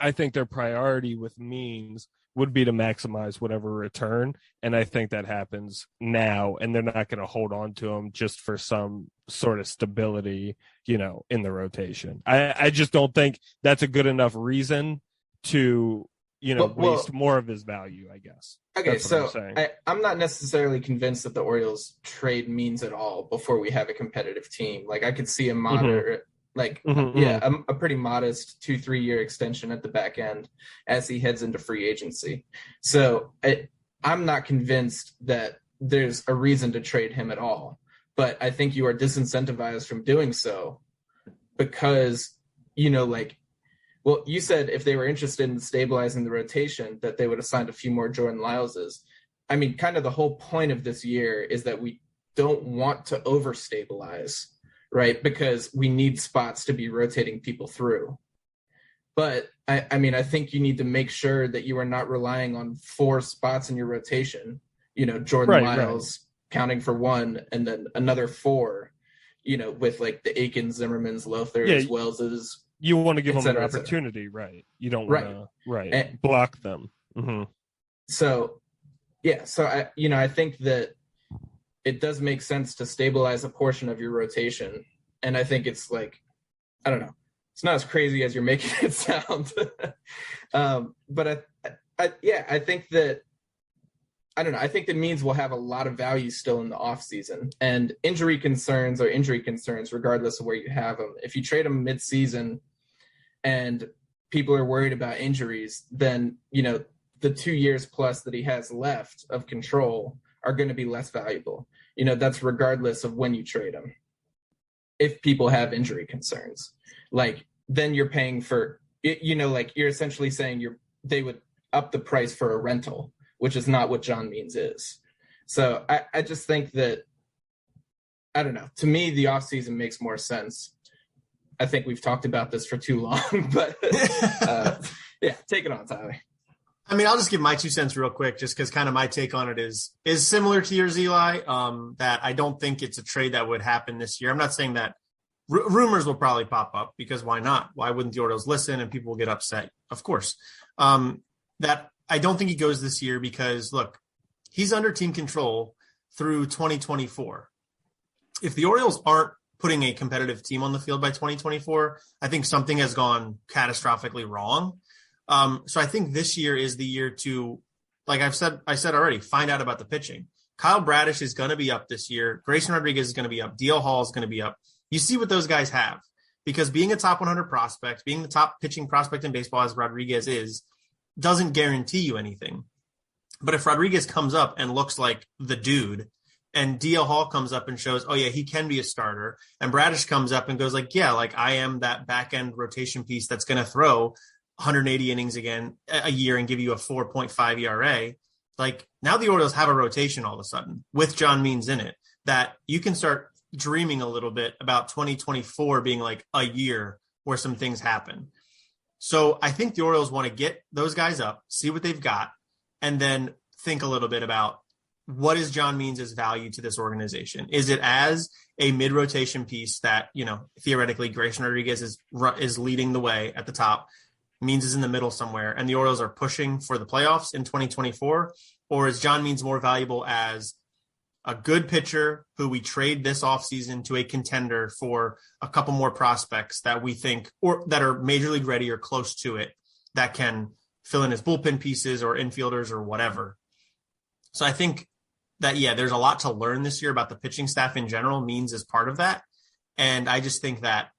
I think their priority with Means would be to maximize whatever return. And I think that happens now, and they're not going to hold on to him just for some sort of stability, in the rotation. I just don't think that's a good enough reason to, waste more of his value, I guess. Okay, so I'm not necessarily convinced that the Orioles trade Means at all before we have a competitive team. I could see a moderate, a pretty modest 2-3 year extension at the back end as he heads into free agency. So I'm not convinced that there's a reason to trade him at all. But I think you are disincentivized from doing so because, you said if they were interested in stabilizing the rotation, that they would have signed a few more Jordan Lyleses. Kind of the whole point of this year is that we don't want to overstabilize, right? Because we need spots to be rotating people through. But I think you need to make sure that you are not relying on 4 spots in your rotation, Jordan Lyles counting for 1 and then another 4, with the Aikens, Zimmermans, Lothars, Wellses. You want to give them an opportunity, right? You don't want to block them. Mm-hmm. So I think that it does make sense to stabilize a portion of your rotation. And I think it's I don't know, it's not as crazy as you're making it sound. But I think that, I don't know, I think that Means will have a lot of value still in the offseason. And injury concerns are injury concerns, regardless of where you have them. If you trade them mid-season and people are worried about injuries, then, the 2 years plus that he has left of control are going to be less valuable. That's regardless of when you trade him. If people have injury concerns, then you're paying for, you're essentially saying they would up the price for a rental, which is not what John Means is. So I just think that, I don't know, to me, the offseason makes more sense. I think we've talked about this for too long, but take it on, Tyler. I'll just give my 2 cents real quick, just because kind of my take on it is similar to yours, Eli, that I don't think it's a trade that would happen this year. I'm not saying that rumors will probably pop up, because why not? Why wouldn't the Orioles listen and people will get upset? Of course. That I don't think he goes this year because, look, he's under team control through 2024. If the Orioles aren't putting a competitive team on the field by 2024, I think something has gone catastrophically wrong. So I think this year is the year to, I said already, find out about the pitching. Kyle Bradish is going to be up this year. Grayson Rodriguez is going to be up. DL Hall is going to be up. You see what those guys have. because being a top 100 prospect, being the top pitching prospect in baseball as Rodriguez is, doesn't guarantee you anything. But if Rodriguez comes up and looks like the dude, and DL Hall comes up and shows, oh yeah, he can be a starter, and Bradish comes up and goes like, yeah, like I am that back end rotation piece that's going to throw 180 innings again a year and give you a 4.5 ERA. Like now the Orioles have a rotation all of a sudden with John Means in it that you can start dreaming a little bit about 2024 being like a year where some things happen. So I think the Orioles want to get those guys up, see what they've got, and then think a little bit about what is John Means' value to this organization? Is it as a mid-rotation piece that, you know, theoretically Grayson Rodriguez is leading the way at the top, Means is in the middle somewhere, and the Orioles are pushing for the playoffs in 2024? Or is John Means more valuable as a good pitcher who we trade this offseason to a contender for a couple more prospects that we think, or that are major league ready or close to it, that can fill in as bullpen pieces or infielders or whatever? So I think that, yeah, there's a lot to learn this year about the pitching staff in general. Means is part of that. And I just think that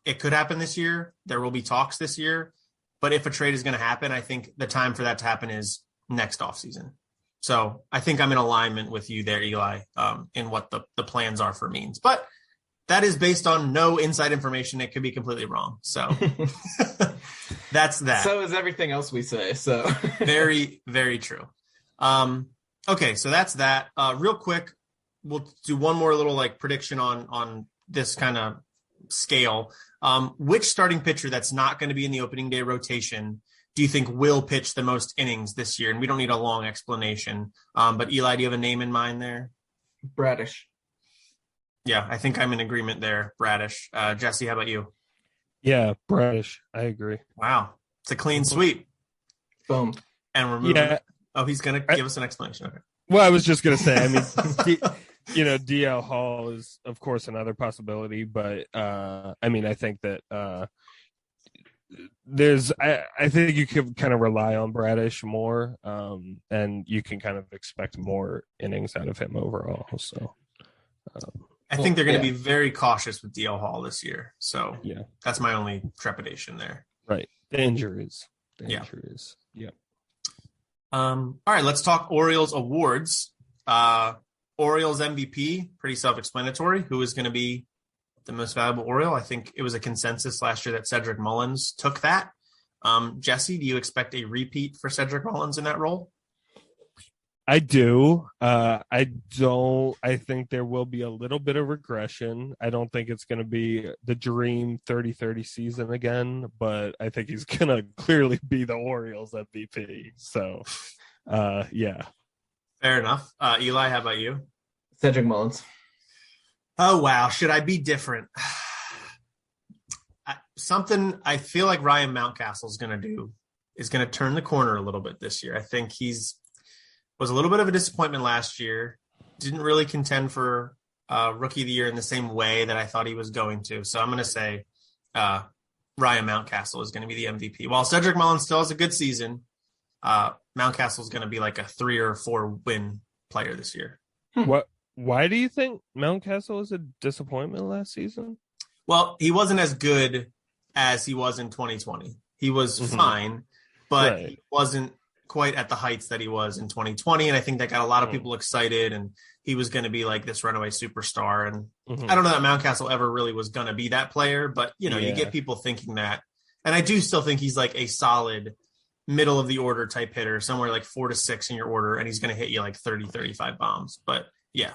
it could happen this year. There will be talks this year. But if a trade is going to happen, I think the time for that to happen is next offseason. So I think I'm in alignment with you there, Eli, in what the plans are for Means. But that is based on no inside information. It could be completely wrong. So that's that. So is everything else we say. So very, very true. Okay, so that's that. Real quick, we'll do one more little like prediction on this kind of scale. Which starting pitcher that's not going to be in the opening day rotation do you think will pitch the most innings this year? And we don't need a long explanation. But Eli, do you have a name in mind there? Bradish. Yeah, I think I'm in agreement there, Bradish. Jesse, how about you? Yeah, Bradish. I agree. Wow. It's a clean sweep. Boom. And we're moving. Yeah. Oh, he's going to give us an explanation. Okay. Well, I was just going to say, I mean, DL Hall is, of course, another possibility, but I mean, I think that I think you could kind of rely on Bradish more, and you can kind of expect more innings out of him overall. So I think they're going to be very cautious with DL Hall this year. So yeah, that's my only trepidation there. Right. The injuries. Yeah. All right, let's talk Orioles Awards. Orioles MVP, pretty self-explanatory. Who is going to be the most valuable Oriole? I think it was a consensus last year that Cedric Mullins took that. Jesse, do you expect a repeat for Cedric Mullins in that role? I do. I don't. I think there will be a little bit of regression. I don't think it's going to be the dream 30-30 season again, but I think he's going to clearly be the Orioles MVP. So, yeah. Fair enough. Eli, how about you? Cedric Mullins. Oh, wow. Should I be different? Something I feel like Ryan Mountcastle is going to do is going to turn the corner a little bit this year. I think was a little bit of a disappointment last year. Didn't really contend for Rookie of the Year in the same way that I thought he was going to. So I'm going to say Ryan Mountcastle is going to be the MVP. While Cedric Mullins still has a good season, Mountcastle is going to be like a 3 or 4 win player this year. Why do you think Mountcastle was a disappointment last season? Well, he wasn't as good as he was in 2020. He was fine, but he wasn't quite at the heights that he was in 2020. And I think that got a lot of people excited, and he was going to be like this runaway superstar. And I don't know that Mountcastle ever really was going to be that player, but you get people thinking that. And I do still think he's like a solid middle of the order type hitter, somewhere like 4 to 6 in your order. And he's going to hit you like 30, 35 bombs. But yeah,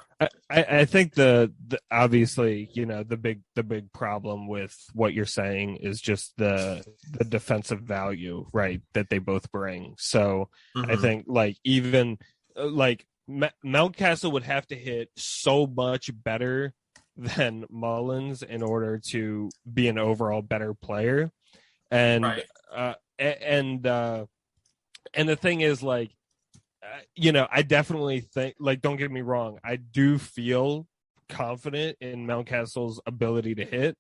I think the obviously, the big problem with what you're saying is just the defensive value, right, that they both bring. So I think like even like Mountcastle would have to hit so much better than Mullins in order to be an overall better player. And and the thing is, like, I definitely think, like, don't get me wrong, I do feel confident in Mountcastle's ability to hit,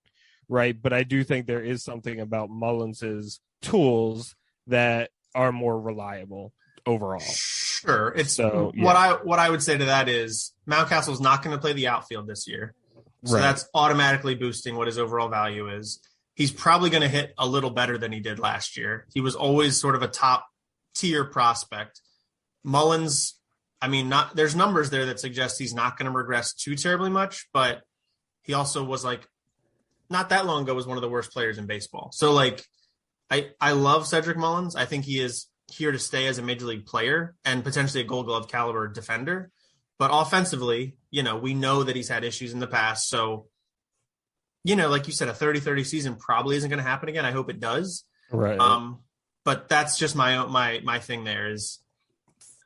right? But I do think there is something about Mullins's tools that are more reliable overall. Sure. It's what I would say to that is Mountcastle's not going to play the outfield this year. So that's automatically boosting what his overall value is. He's probably going to hit a little better than he did last year. He was always sort of a top tier prospect. Mullins, I mean, there's numbers there that suggest he's not going to regress too terribly much, but he also was like, not that long ago, was one of the worst players in baseball. So like, I love Cedric Mullins. I think he is here to stay as a major league player and potentially a Gold Glove caliber defender. But offensively, we know that he's had issues in the past. So, like you said, a 30-30 season probably isn't going to happen again. I hope it does. Right. But that's just my thing there is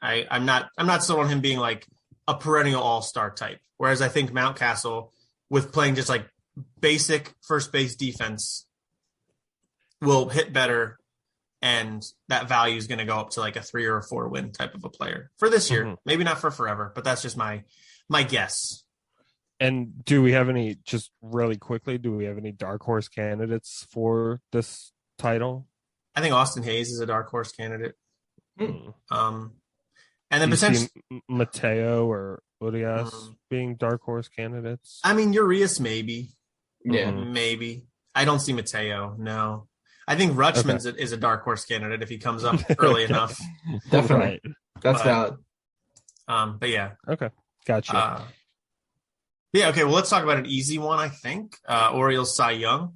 I'm not sold on him being like a perennial all-star type. Whereas I think Mountcastle, with playing just like basic first base defense, will hit better, and that value is going to go up to like a 3 or a 4 win type of a player for this year. Maybe not for forever, but that's just my guess. And do we have any, just really quickly, dark horse candidates for this title? I think Austin Hayes is a dark horse candidate. And then potentially Mateo or Urias being dark horse candidates. I mean, Urias maybe. Yeah, maybe. I don't see Mateo. No. I think Rutschman's is a dark horse candidate if he comes up early enough. Definitely. That's valid. But yeah. Okay. Gotcha. Yeah, okay. Well, let's talk about an easy one, I think. Orioles Cy Young.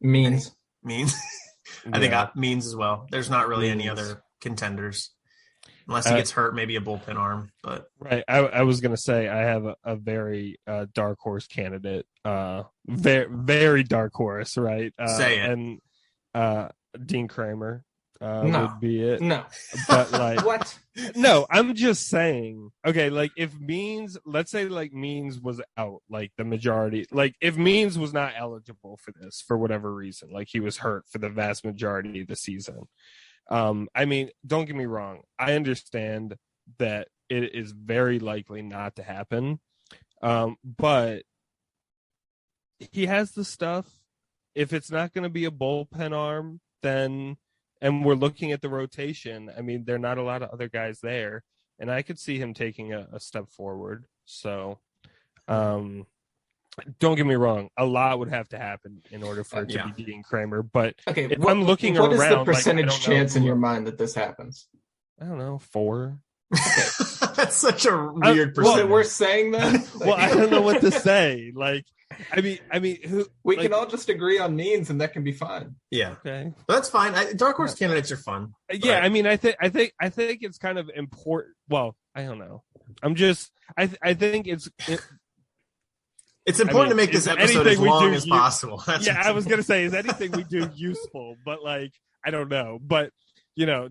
Means. I think Means as well. There's not really any other contenders. Unless he gets hurt, maybe a bullpen arm. But right. I was going to say I have a very dark horse candidate. Very, very dark horse, right? Say it. And Dean Kramer would be it. No. But like what? No, I'm just saying. Okay, like if Means, let's say like Means was out, like the majority, like if Means was not eligible for this for whatever reason, like he was hurt for the vast majority of the season. I mean, don't get me wrong. I understand that it is very likely not to happen. But he has the stuff. If it's not going to be a bullpen arm, then, and we're looking at the rotation, I mean, there are not a lot of other guys there, and I could see him taking a step forward. So, don't get me wrong. A lot would have to happen in order for it to be Dean Kramer. But if I'm looking around, what is the percentage chance in your mind that this happens? I don't know, 4. That's such a weird percentage. Well, we're saying then. Well, I don't know what to say. Like, I mean, who? We can all just agree on Means, and that can be fine. Yeah. Okay. That's fine. Dark horse candidates are fun. Yeah, I mean, I think it's kind of important. Well, I don't know. I think it's important to make this episode as long as possible. I was going to say, is anything we do useful? But, like, I don't know. But,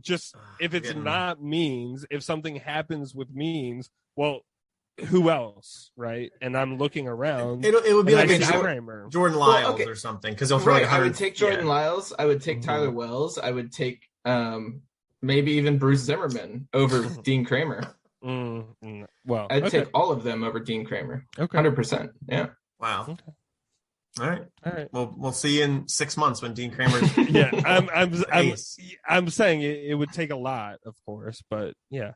just if it's not Means, if something happens with Means, well, who else, right? And I'm looking around. It would be like Jordan Lyles or something, because he'll throw like 100. I would take Jordan Lyles. I would take Tyler Wells. I would take maybe even Bruce Zimmerman over Dean Kramer. Well, I'd take all of them over Dean Kramer. Okay, 100%. Yeah. Wow. Okay. All right. Well, we'll see you in 6 months when Dean Kramer's. Yeah, I'm saying it would take a lot, of course, but yeah,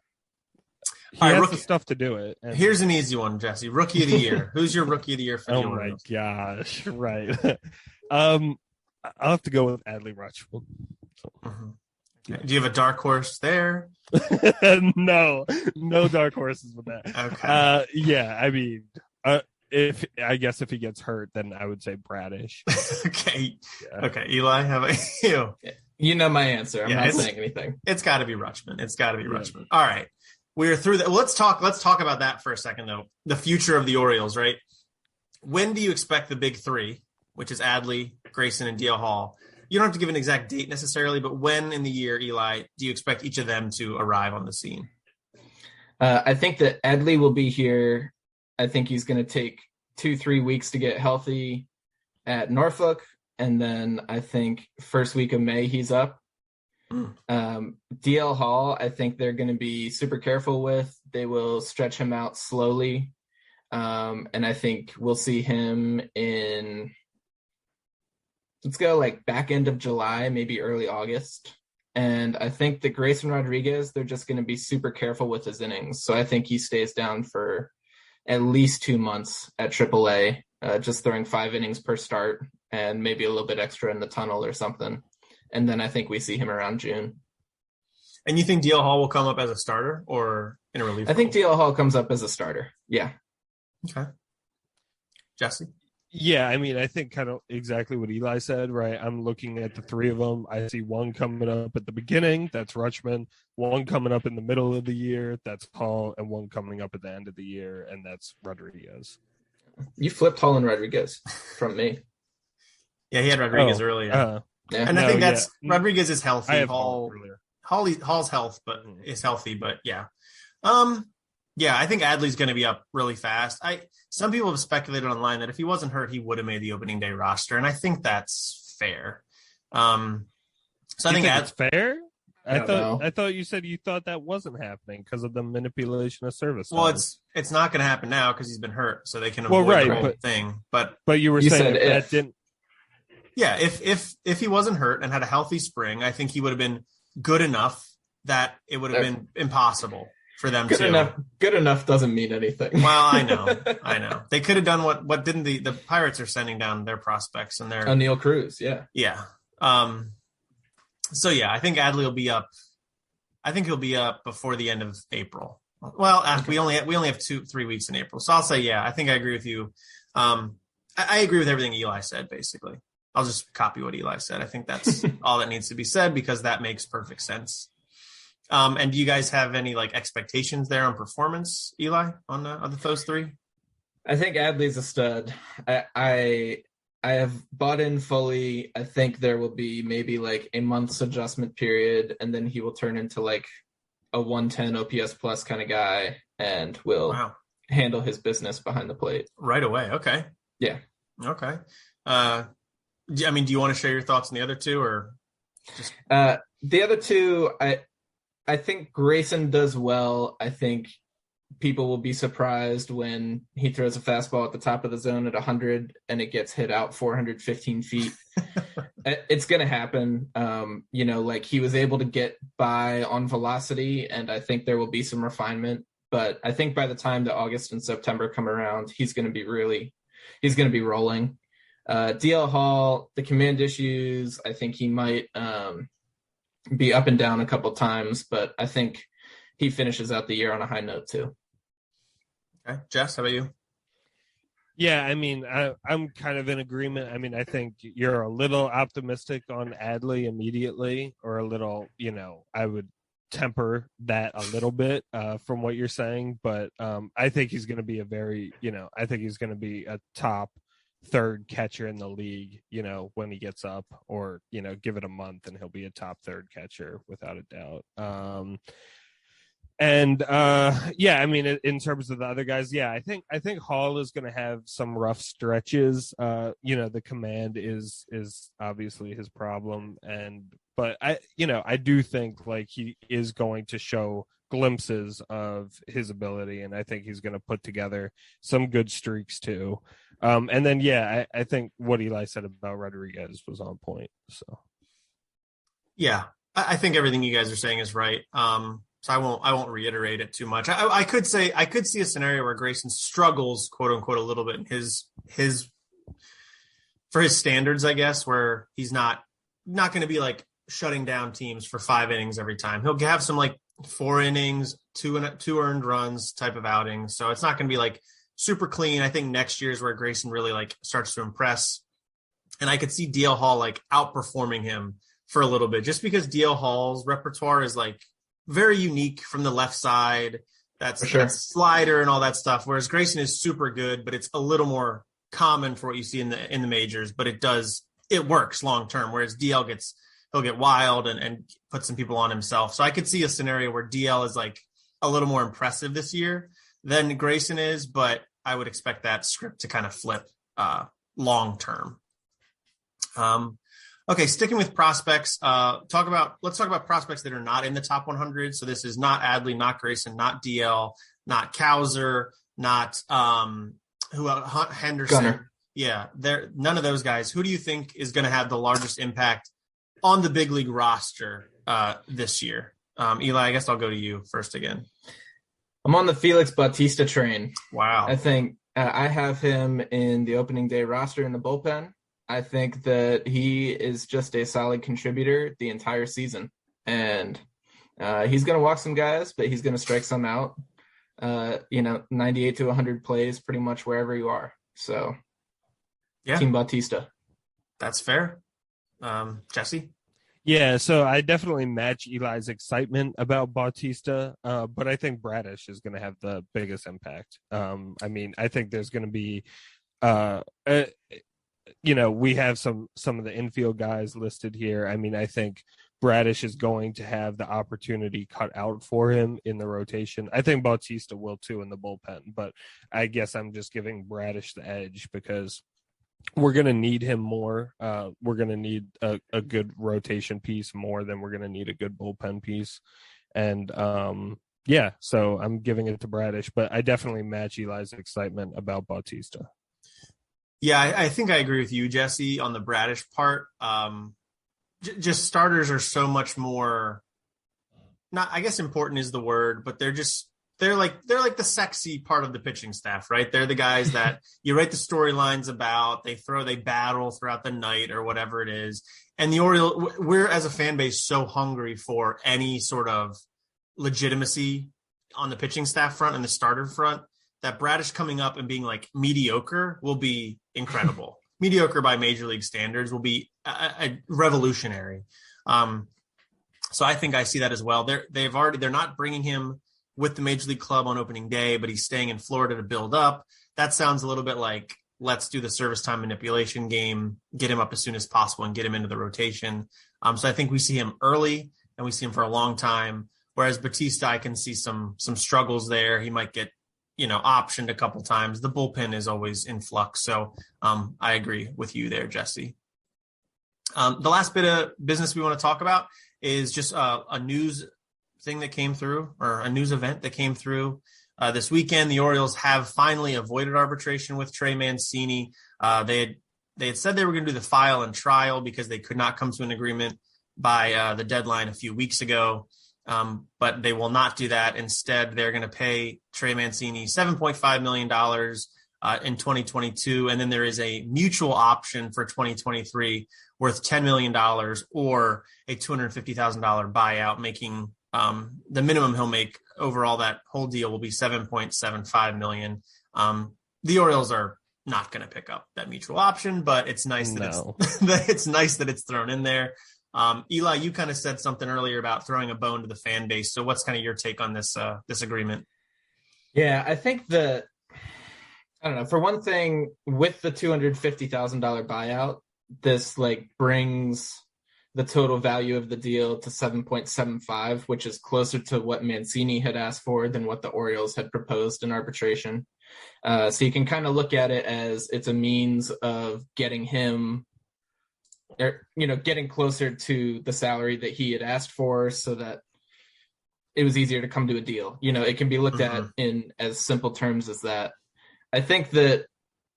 he has the stuff to do it. And here's an easy one, Jesse. Rookie of the year. Who's your rookie of the year for the Orioles? Oh my gosh! Right. I'll have to go with Adley Rutschman. Okay. Do you have a dark horse there? No dark horses with that. Okay. Yeah, I mean, if he gets hurt, then I would say Bradish. Okay. Yeah. Okay, Eli, how about you? You know my answer. I'm not saying anything. It's got to be Rutschman. Rutschman. All right, we're through that. Let's talk about that for a second, though. The future of the Orioles, right? When do you expect the big three, which is Adley, Grayson, and DL Hall? You don't have to give an exact date necessarily, but when in the year, Eli, do you expect each of them to arrive on the scene? I think that Adley will be here. I think he's going to take 2-3 weeks to get healthy at Norfolk. And then I think first week of May, he's up. DL Hall, I think they're going to be super careful with. They will stretch him out slowly. And I think we'll see him in... Let's go like back end of July, maybe early August. And I think that Grayson Rodriguez, they're just going to be super careful with his innings. So I think he stays down for at least 2 months at AAA, just throwing 5 innings per start and maybe a little bit extra in the tunnel or something. And then I think we see him around June. And you think DL Hall will come up as a starter or in a relief? I think DL Hall comes up as a starter. Yeah. Okay. Jesse? Yeah, I mean, I think kind of exactly what Eli said, right? I'm looking at the 3 of them. I see one coming up at the beginning, that's Rutschman, one coming up in the middle of the year, that's Hall, and one coming up at the end of the year, and that's Rodriguez. You flipped Hall and Rodriguez from me. Yeah, he had Rodriguez earlier. Yeah. And I think that's Rodriguez is healthy. I have Hall earlier. Hall's health, but is healthy, but yeah. Yeah, I think Adley's going to be up really fast. Some people have speculated online that if he wasn't hurt, he would have made the opening day roster, and I think that's fair. So I think that's fair. I thought you said you thought that wasn't happening because of the manipulation of service. Well, it's not going to happen now because he's been hurt, so they can avoid the whole thing. But you were saying that didn't. Yeah, if he wasn't hurt and had a healthy spring, I think he would have been good enough that it would have been impossible for them Good enough doesn't mean anything. Well, I know. They could have done what didn't the Pirates are sending down their prospects and their O'Neal Cruz, yeah. Yeah. So yeah, I think Adley will be up. I think he'll be up before the end of April. Well, okay. we only have 2-3 weeks in April. So I'll say, yeah, I think I agree with you. I agree with everything Eli said, basically. I'll just copy what Eli said. I think that's all that needs to be said because that makes perfect sense. And do you guys have any expectations there on performance, Eli, on those 3? I think Adley's a stud. I have bought in fully. I think there will be maybe a month's adjustment period, and then he will turn into a 110 OPS plus kind of guy and will handle his business behind the plate right away. Okay. Yeah. Okay. Do you want to share your thoughts on the other 2 or just the other 2? I think Grayson does well. I think people will be surprised when he throws a fastball at the top of the zone at 100 and it gets hit out 415 feet. It's going to happen. He was able to get by on velocity, and I think there will be some refinement. But I think by the time that August and September come around, he's going to be rolling. DL Hall, the command issues, I think he might be up and down a couple times, but I think he finishes out the year on a high note too. Okay. Jess, how about you? Yeah, I'm kind of in agreement. I think you're a little optimistic on Adley immediately, or a little, I would temper that a little bit from what you're saying, but I think he's going to be a top 3rd catcher in the league, when he gets up, or, give it a month and he'll be a top 3rd catcher without a doubt. In terms of the other guys, yeah, I think Hall is going to have some rough stretches. The command is obviously his problem, but I do think he is going to show glimpses of his ability, and I think he's going to put together some good streaks too. And then, yeah, I think what Eli said about Rodriguez was on point. So, yeah, I think everything you guys are saying is right. So I won't reiterate it too much. I could see a scenario where Grayson struggles, quote unquote, a little bit in his for his standards, I guess, where he's not going to be shutting down teams for 5 innings every time. He'll have some 4 innings, 2 earned runs type of outings. So it's not going to be super clean. I think next year is where Grayson really starts to impress. And I could see DL Hall outperforming him for a little bit, just because DL Hall's repertoire is very unique from the left side. That's slider and all that stuff. Whereas Grayson is super good, but it's a little more common for what you see in the majors, but it works long term. Whereas DL he'll get wild and put some people on himself. So I could see a scenario where DL is a little more impressive this year than Grayson is, but I would expect that script to kind of flip long term. Okay, sticking with prospects, let's talk about prospects that are not in the top 100. So this is not Adley, not Grayson, not DL, not Cowser, not Henderson. Gunnar. Yeah, none of those guys. Who do you think is going to have the largest impact on the big league roster this year? Eli, I guess I'll go to you first again. I'm on the Felix Bautista train. Wow. I think I have him in the opening day roster in the bullpen. I think that he is just a solid contributor the entire season. And he's going to walk some guys, but he's going to strike some out. 98 to 100 plays pretty much wherever you are. So, yeah. Team Bautista. That's fair. Jesse? Yeah, so I definitely match Eli's excitement about Bautista, but I think Bradish is going to have the biggest impact. I think there's going to be, we have some of the infield guys listed here. I think Bradish is going to have the opportunity cut out for him in the rotation. I think Bautista will too in the bullpen, but I guess I'm just giving Bradish the edge because we're going to need him more. We're going to need a good rotation piece more than we're going to need a good bullpen piece. And so I'm giving it to Bradish, but I definitely match Eli's excitement about Bautista. Yeah, I think I agree with you, Jesse, on the Bradish part. Just starters are so much more, not, I guess important is the word, but they're like the sexy part of the pitching staff, right? They're the guys that you write the storylines about, they battle throughout the night or whatever it is. And the Orioles, we're as a fan base so hungry for any sort of legitimacy on the pitching staff front and the starter front that Bradish coming up and being like mediocre will be incredible. Mediocre by major league standards will be a revolutionary. So I think I see that as well. They're not bringing him with the major league club on opening day, but he's staying in Florida to build up. That sounds a little bit like, let's do the service time manipulation game, get him up as soon as possible and get him into the rotation. So I think we see him early and we see him for a long time. Whereas Bautista, I can see some struggles there. He might get, optioned a couple times. The bullpen is always in flux. So I agree with you there, Jesse. The last bit of business we want to talk about is just a news thing that came through, or a news event that came through this weekend. The Orioles have finally avoided arbitration with Trey Mancini. They had said they were going to do the file and trial because they could not come to an agreement by the deadline a few weeks ago. But they will not do that. Instead, they're going to pay Trey Mancini $7.5 million in 2022. And then there is a mutual option for 2023 worth $10 million or a $250,000 buyout, making the minimum he'll make overall, that whole deal will be $7.75 million. The Orioles are not going to pick up that mutual option, but it's nice that it's nice that it's thrown in there. Eli, you kind of said something earlier about throwing a bone to the fan base. So what's kind of your take on this agreement? Yeah, I think I don't know. For one thing, with the $250,000 buyout, this brings the total value of the deal to 7.75, which is closer to what Mancini had asked for than what the Orioles had proposed in arbitration. So you can kind of look at it as it's a means of getting him, getting closer to the salary that he had asked for, so that it was easier to come to a deal. It can be looked at in as simple terms as that. I think that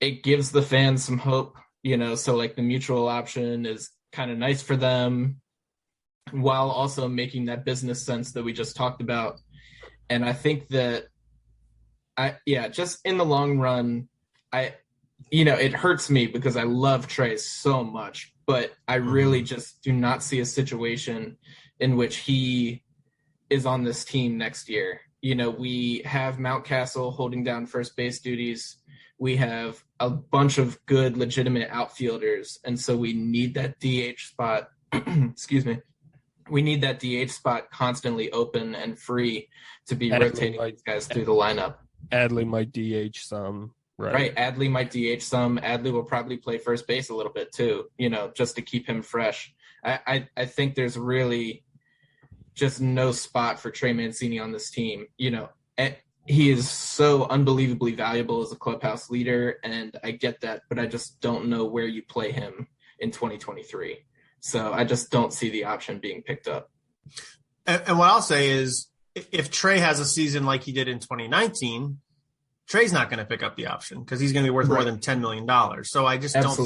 it gives the fans some hope, so the mutual option is kind of nice for them while also making that business sense that we just talked about. And I think that just in the long run, it hurts me because I love Trey so much, but I really just do not see a situation in which he is on this team next year. We have Mountcastle holding down first base duties. We have a bunch of good, legitimate outfielders, and so we need that DH spot. Excuse me. We need that DH spot constantly open and free to be rotating these guys through the lineup. Adley might DH some. Right. Adley might DH some. Adley will probably play first base a little bit too, just to keep him fresh. I think there's really just no spot for Trey Mancini on this team. He is so unbelievably valuable as a clubhouse leader, and I get that, but I just don't know where you play him in 2023. So I just don't see the option being picked up. And what I'll say is, if Trey has a season like he did in 2019, Trey's not going to pick up the option because he's going to be worth more than $10 million. So I just don't.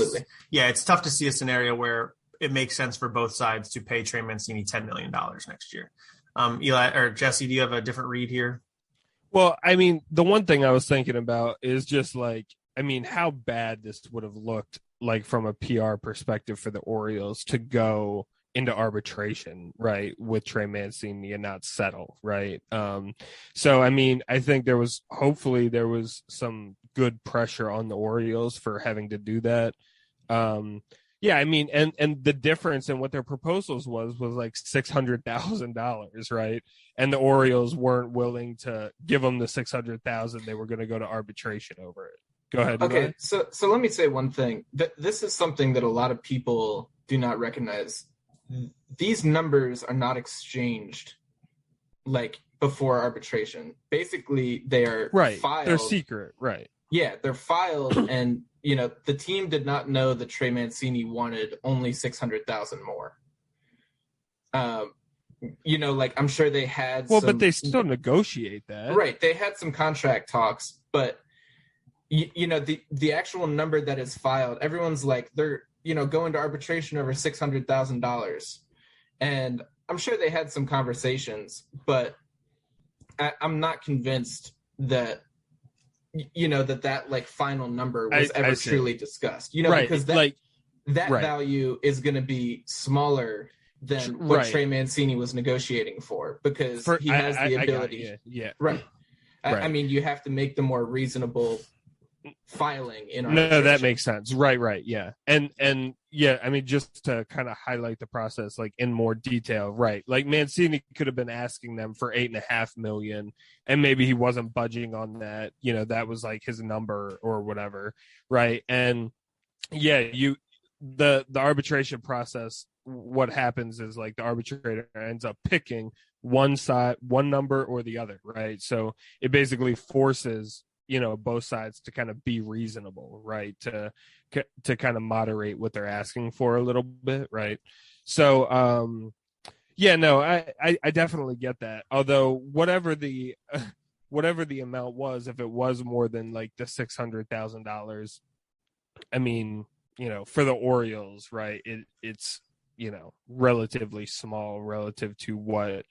Yeah, it's tough to see a scenario where it makes sense for both sides to pay Trey Mancini $10 million next year. Eli or Jesse, do you have a different read here? Well, I mean, the one thing I was thinking about is just like, I mean, how bad this would have looked like from a PR perspective for the Orioles to go into arbitration, right, with Trey Mancini and not settle, right? So, I mean, I think hopefully there was some good pressure on the Orioles for having to do that. Yeah, I mean, and the difference in what their proposals was like $600,000, right? And the Orioles weren't willing to give them the $600,000. They were going to go to arbitration over it. Go ahead. Okay, so let me say one thing. This is something that a lot of people do not recognize. These numbers are not exchanged like before arbitration. Basically, they are filed. They're secret, right? Yeah, they're filed, and the team did not know that Trey Mancini wanted only 600,000 more. Like I'm sure they had. But they still negotiate that, right? They had some contract talks, but the actual number that is filed, everyone's like they're going to arbitration over $600,000, and I'm sure they had some conversations, but I'm not convinced that that like final number was ever truly discussed. Because that value is going to be smaller than what Trey Mancini was negotiating for, because he has the ability. Right. I mean, you have to make the more reasonable filing in arbitration. No, that makes sense. Right. Yeah. And yeah, I mean, just to kind of highlight the process, like in more detail, right? Like Mancini could have been asking them for $8.5 million, and maybe he wasn't budging on that. That was like his number or whatever. Right. And yeah, the arbitration process, what happens is like the arbitrator ends up picking one side, one number or the other. Right. So it basically forces both sides to kind of be reasonable, right? To kind of moderate what they're asking for a little bit, right? So, yeah, no, I definitely get that. Although whatever the amount was, if it was more than like the $600,000, I mean, for the Orioles, right? It's relatively small relative to what,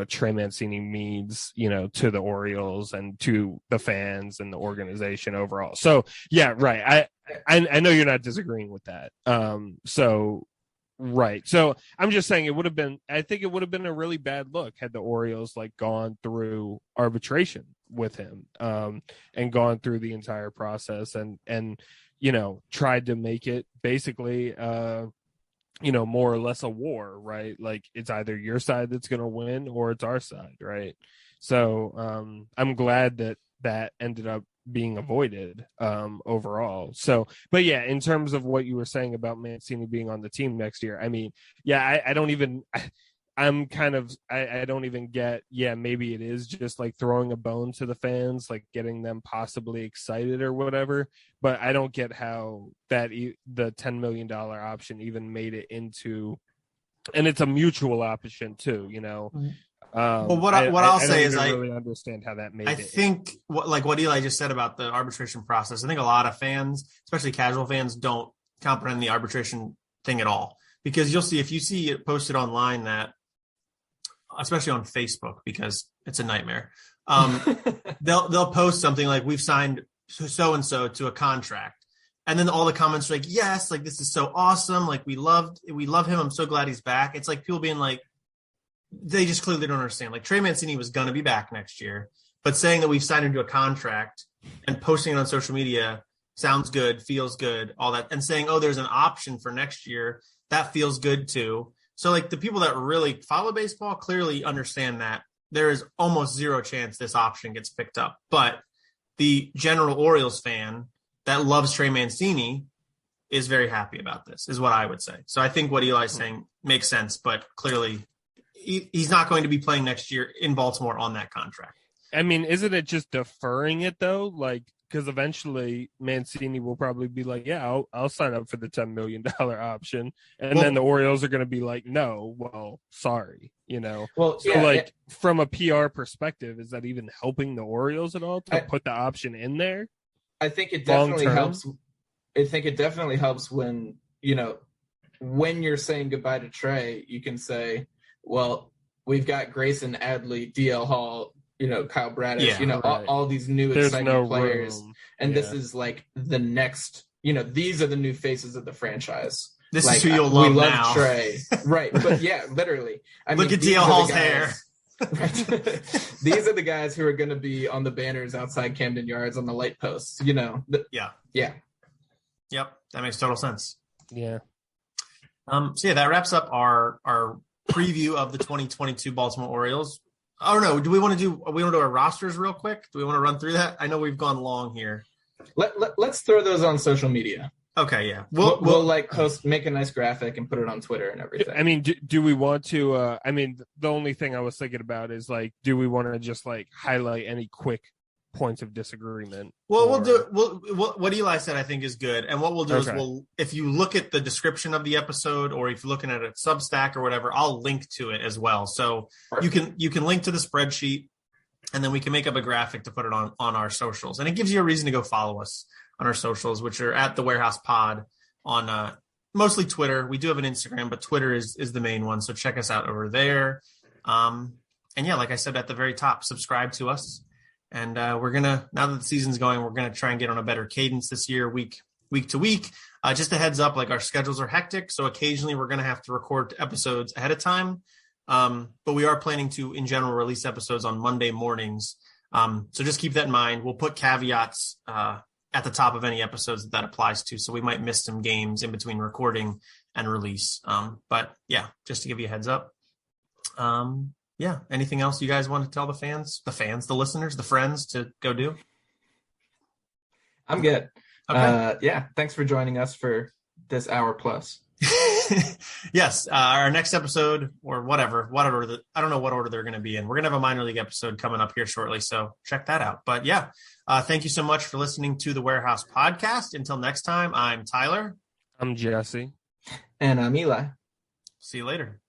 Trey Mancini means, to the Orioles and to the fans and the organization overall. So yeah, right. I know you're not disagreeing with that. So right. So I'm just saying I think it would have been a really bad look had the Orioles like gone through arbitration with him, and gone through the entire process and tried to make it basically, more or less a war, right? Like it's either your side that's going to win or it's our side, right? So I'm glad that ended up being avoided overall. So, but yeah, in terms of what you were saying about Mancini being on the team next year, I mean, yeah, I don't even I don't even get, maybe it is just like throwing a bone to the fans, like getting them possibly excited or whatever. But I don't get how the $10 million option even made it into, and it's a mutual option too, Well, what I'll say is I really understand how that made it. I think what Eli just said about the arbitration process, I think a lot of fans, especially casual fans, don't comprehend the arbitration thing at all. Because if you see it posted online that, especially on Facebook, because it's a nightmare, they'll post something like, we've signed so-and-so to a contract. And then all the comments are like, yes, like this is so awesome. Like we love him. I'm so glad he's back. It's like people being like, they just clearly don't understand. Like Trey Mancini was going to be back next year, but saying that we've signed him to a contract and posting it on social media sounds good, feels good, all that. And saying, oh, there's an option for next year, that feels good too. So like the people that really follow baseball clearly understand that there is almost zero chance this option gets picked up. But the general Orioles fan that loves Trey Mancini is very happy about this, is what I would say. So I think what Eli's saying makes sense, but clearly he's not going to be playing next year in Baltimore on that contract. I mean, isn't it just deferring it though? Like, because eventually Mancini will probably be like, yeah, I'll sign up for the $10 million option. And then the Orioles are going to be like, no, well, sorry, Well, so like from a PR perspective, is that even helping the Orioles at all to put the option in there? I think it definitely helps. I think it definitely helps when, when you're saying goodbye to Trey, you can say, well, we've got Grayson, Adley, DL Hall, Kyle Bradish, Yeah, all these new There's exciting no players. room. And this is like the next, these are the new faces of the franchise. This like, is who you'll love we love now. Trey. Right. But yeah, literally. Look at DL Hall's hair. Right. These are the guys who are going to be on the banners outside Camden Yards on the light posts, Yeah. Yeah. Yep. That makes total sense. Yeah. So yeah, that wraps up our preview of the 2022 Baltimore Orioles. Oh no, do we want to do our rosters real quick? Do we want to run through that? I know we've gone long here. Let's throw those on social media. Okay, yeah. We'll like make a nice graphic and put it on Twitter and everything. I mean, do we want to? The only thing I was thinking about is like, do we want to just like highlight any quick points of disagreement? Well, what Eli said, I think, is good. And what we'll do is if you look at the description of the episode, or if you're looking at a Substack or whatever, I'll link to it as well. So Perfect. you can link to the spreadsheet, and then we can make up a graphic to put it on our socials, and it gives you a reason to go follow us on our socials, which are at the Warehouse Pod on mostly Twitter. We do have an Instagram, but Twitter is the main one. So check us out over there. And yeah, like I said at the very top, subscribe to us. And we're going to, now that the season's going, we're going to try and get on a better cadence this year, week to week. Just a heads up, like our schedules are hectic. So occasionally we're going to have to record episodes ahead of time. But we are planning to, in general, release episodes on Monday mornings. So just keep that in mind. We'll put caveats at the top of any episodes that applies to. So we might miss some games in between recording and release. But yeah, just to give you a heads up. Yeah. Anything else you guys want to tell the fans, the listeners, the friends to go do? I'm good. Okay. Yeah. Thanks for joining us for this hour plus. Yes. Our next episode, or whatever, I don't know what order they're going to be in. We're going to have a minor league episode coming up here shortly. So check that out. But yeah, thank you so much for listening to the Warehouse Podcast. Until next time, I'm Tyler. I'm Jesse. And I'm Eli. See you later.